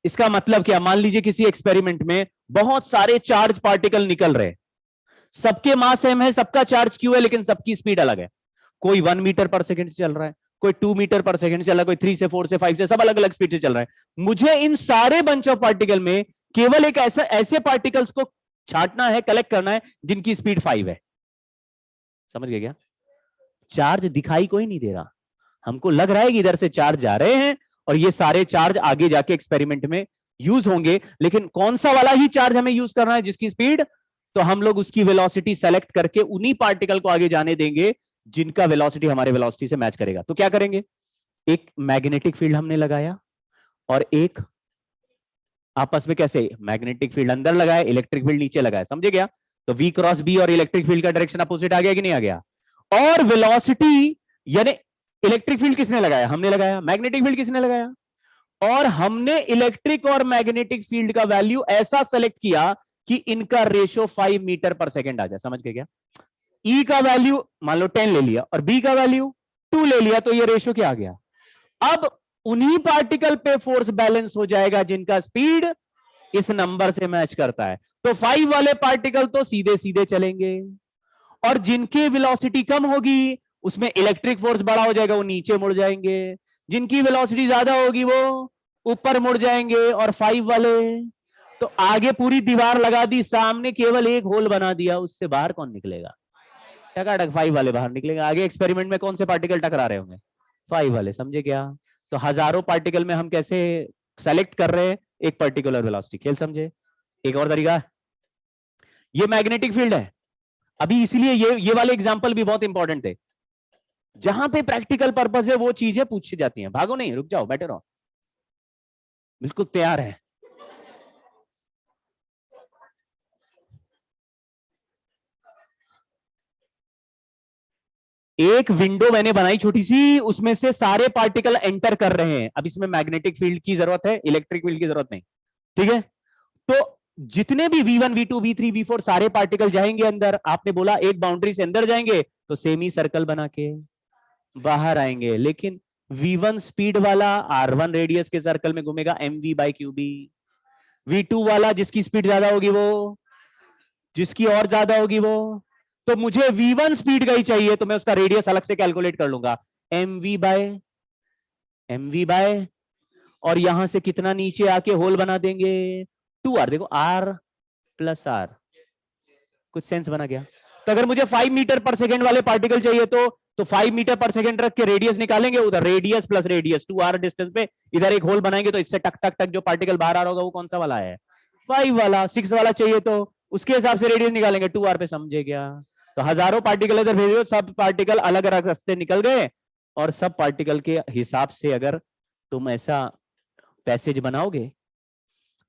इसका मतलब क्या, मान लीजिए किसी एक्सपेरिमेंट में बहुत सारे चार्ज पार्टिकल निकल रहे, सबके मास सेम है, सबका चार्ज क्यू है, लेकिन सबकी स्पीड अलग है। कोई 1 मीटर पर सेकंड से चल रहा है, कोई 2 मीटर पर सेकंड से चल रहा है, कोई 3 से 4 से 5 से, सब अलग अलग स्पीड से चल रहा है। मुझे इन सारे बंच ऑफ पार्टिकल में केवल एक ऐसे पार्टिकल्स को छांटना है, कलेक्ट करना है जिनकी स्पीड 5 है। समझ गए क्या, चार्ज दिखाई कोई नहीं दे रहा, हमको लग रहा है कि इधर से चार्ज जा रहे हैं और ये सारे चार्ज आगे जाके एक्सपेरिमेंट में यूज होंगे, लेकिन कौन सा वाला ही चार्ज हमें यूज करना है जिसकी स्पीड, तो हम लोग उसकी वेलोसिटी सेलेक्ट करके उन्हीं पार्टिकल को आगे जाने देंगे जिनका वेलोसिटी हमारे वेलोसिटी से मैच करेगा। तो क्या करेंगे, एक मैग्नेटिक फील्ड हमने लगाया और एक आपस में कैसे, मैग्नेटिक फील्ड अंदर लगाया, इलेक्ट्रिक फील्ड नीचे लगाया। समझे क्या, तो V क्रॉस बी और इलेक्ट्रिक फील्ड का डायरेक्शन अपोजिट आ गया कि नहीं आ गया। और वेलोसिटी यानी इलेक्ट्रिक फील्ड किसने लगाया, हमने लगाया, मैग्नेटिक फील्ड किसने लगाया, और हमने इलेक्ट्रिक और मैग्नेटिक फील्ड का वैल्यू ऐसा सेलेक्ट किया कि इनका रेशियो 5 मीटर पर सेकंड आ जाए। समझ गए क्या, E का वैल्यू मान लो 10 ले लिया और B का वैल्यू 2 ले लिया, तो ये रेशियो क्या आ गया। अब उन्हीं पार्टिकल पे फोर्स बैलेंस हो जाएगा जिनका स्पीड इस नंबर से मैच करता है। तो 5 वाले पार्टिकल तो सीधे सीधे चलेंगे, और जिनकी वेलोसिटी कम होगी उसमें इलेक्ट्रिक फोर्स बड़ा हो जाएगा, वो नीचे मुड़ जाएंगे। जिनकी वेलोसिटी ज्यादा होगी वो ऊपर मुड़ जाएंगे। और 5 वाले तो आगे पूरी दीवार लगा दी, सामने केवल एक होल बना दिया, उससे बाहर कौन निकलेगा? टकाटक 5 वाले बाहर निकलेंगे। आगे एक्सपेरिमेंट में कौन से पार्टिकल टकरा रहे होंगे? 5 वाले। समझे क्या? तो हजारों पार्टिकल में हम कैसे सेलेक्ट कर रहे हैं एक पर्टिकुलर वेलोसिटी। खेल समझे? एक और तरीका, ये मैग्नेटिक फील्ड है अभी, इसलिए ये वाले एग्जांपल भी बहुत इंपॉर्टेंट थे। जहां पे प्रैक्टिकल पर्पस है वो चीजें पूछी जाती हैं। भागो नहीं, रुक जाओ, बैठे रहो, बिल्कुल तैयार है। एक विंडो मैंने बनाई छोटी सी, उसमें से सारे पार्टिकल एंटर कर रहे हैं। अब इसमें मैग्नेटिक फील्ड की जरूरत है, इलेक्ट्रिक फील्ड की जरूरत नहीं। ठीक है, तो जितने भी V1 V2 V3 V4 सारे पार्टिकल जाएंगे अंदर। आपने बोला एक बाउंड्री से अंदर जाएंगे तो सेमी सर्कल बना के बाहर आएंगे, लेकिन V1 स्पीड वाला R1 रेडियस के सर्कल में घूमेगा mv/qb। V2 वाला जिसकी स्पीड ज्यादा होगी वो, जिसकी और ज्यादा होगी वो। तो मुझे V1 स्पीड का ही चाहिए, तो मैं उसका रेडियस अलग से कैलकुलेट कर लूंगा, mv/, और यहां से कितना नीचे आके होल बना देंगे 2r। देखो r + r, कुछ सेंस बना गया? तो अगर मुझे 5 मीटर पर सेकेंड वाले पार्टिकल चाहिए तो 5 मीटर पर सेकेंड रख के रेडियस निकालेंगे, उधर radius plus radius 2r distance पे इधर एक होल बनाएंगे, तो इससे टक टक टक जो पार्टिकल बाहर आ रहा होगा वो कौन सा वाला है? 5 वाला। 6 वाला चाहिए तो उसके हिसाब से रेडियस निकालेंगे 2r पे। समझे क्या? तो हजारों पार्टिकल इधर भेजो, सब पार्टिकल अलग अलग रास्ते निकल गए, और सब पार्टिकल के हिसाब से अगर तुम ऐसा पैसेज बनाओगे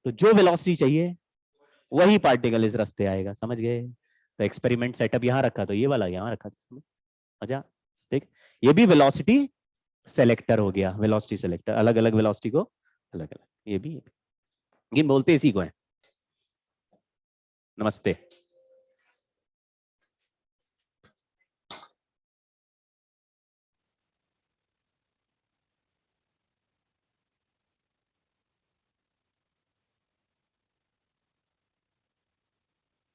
तो जो वेलोसिटी चाहिए वही पार्टिकल इस रास्ते आएगा। समझ गए? तो एक्सपेरिमेंट सेटअप यहां रखा, तो ये वाला यहां रखा। अच्छा, ठीक। ये भी वेलोसिटी सेलेक्टर हो गया, वेलोसिटी सेलेक्टर, अलग अलग वेलोसिटी को अलग अलग। ये भी, ये बोलते इसी को है। नमस्ते।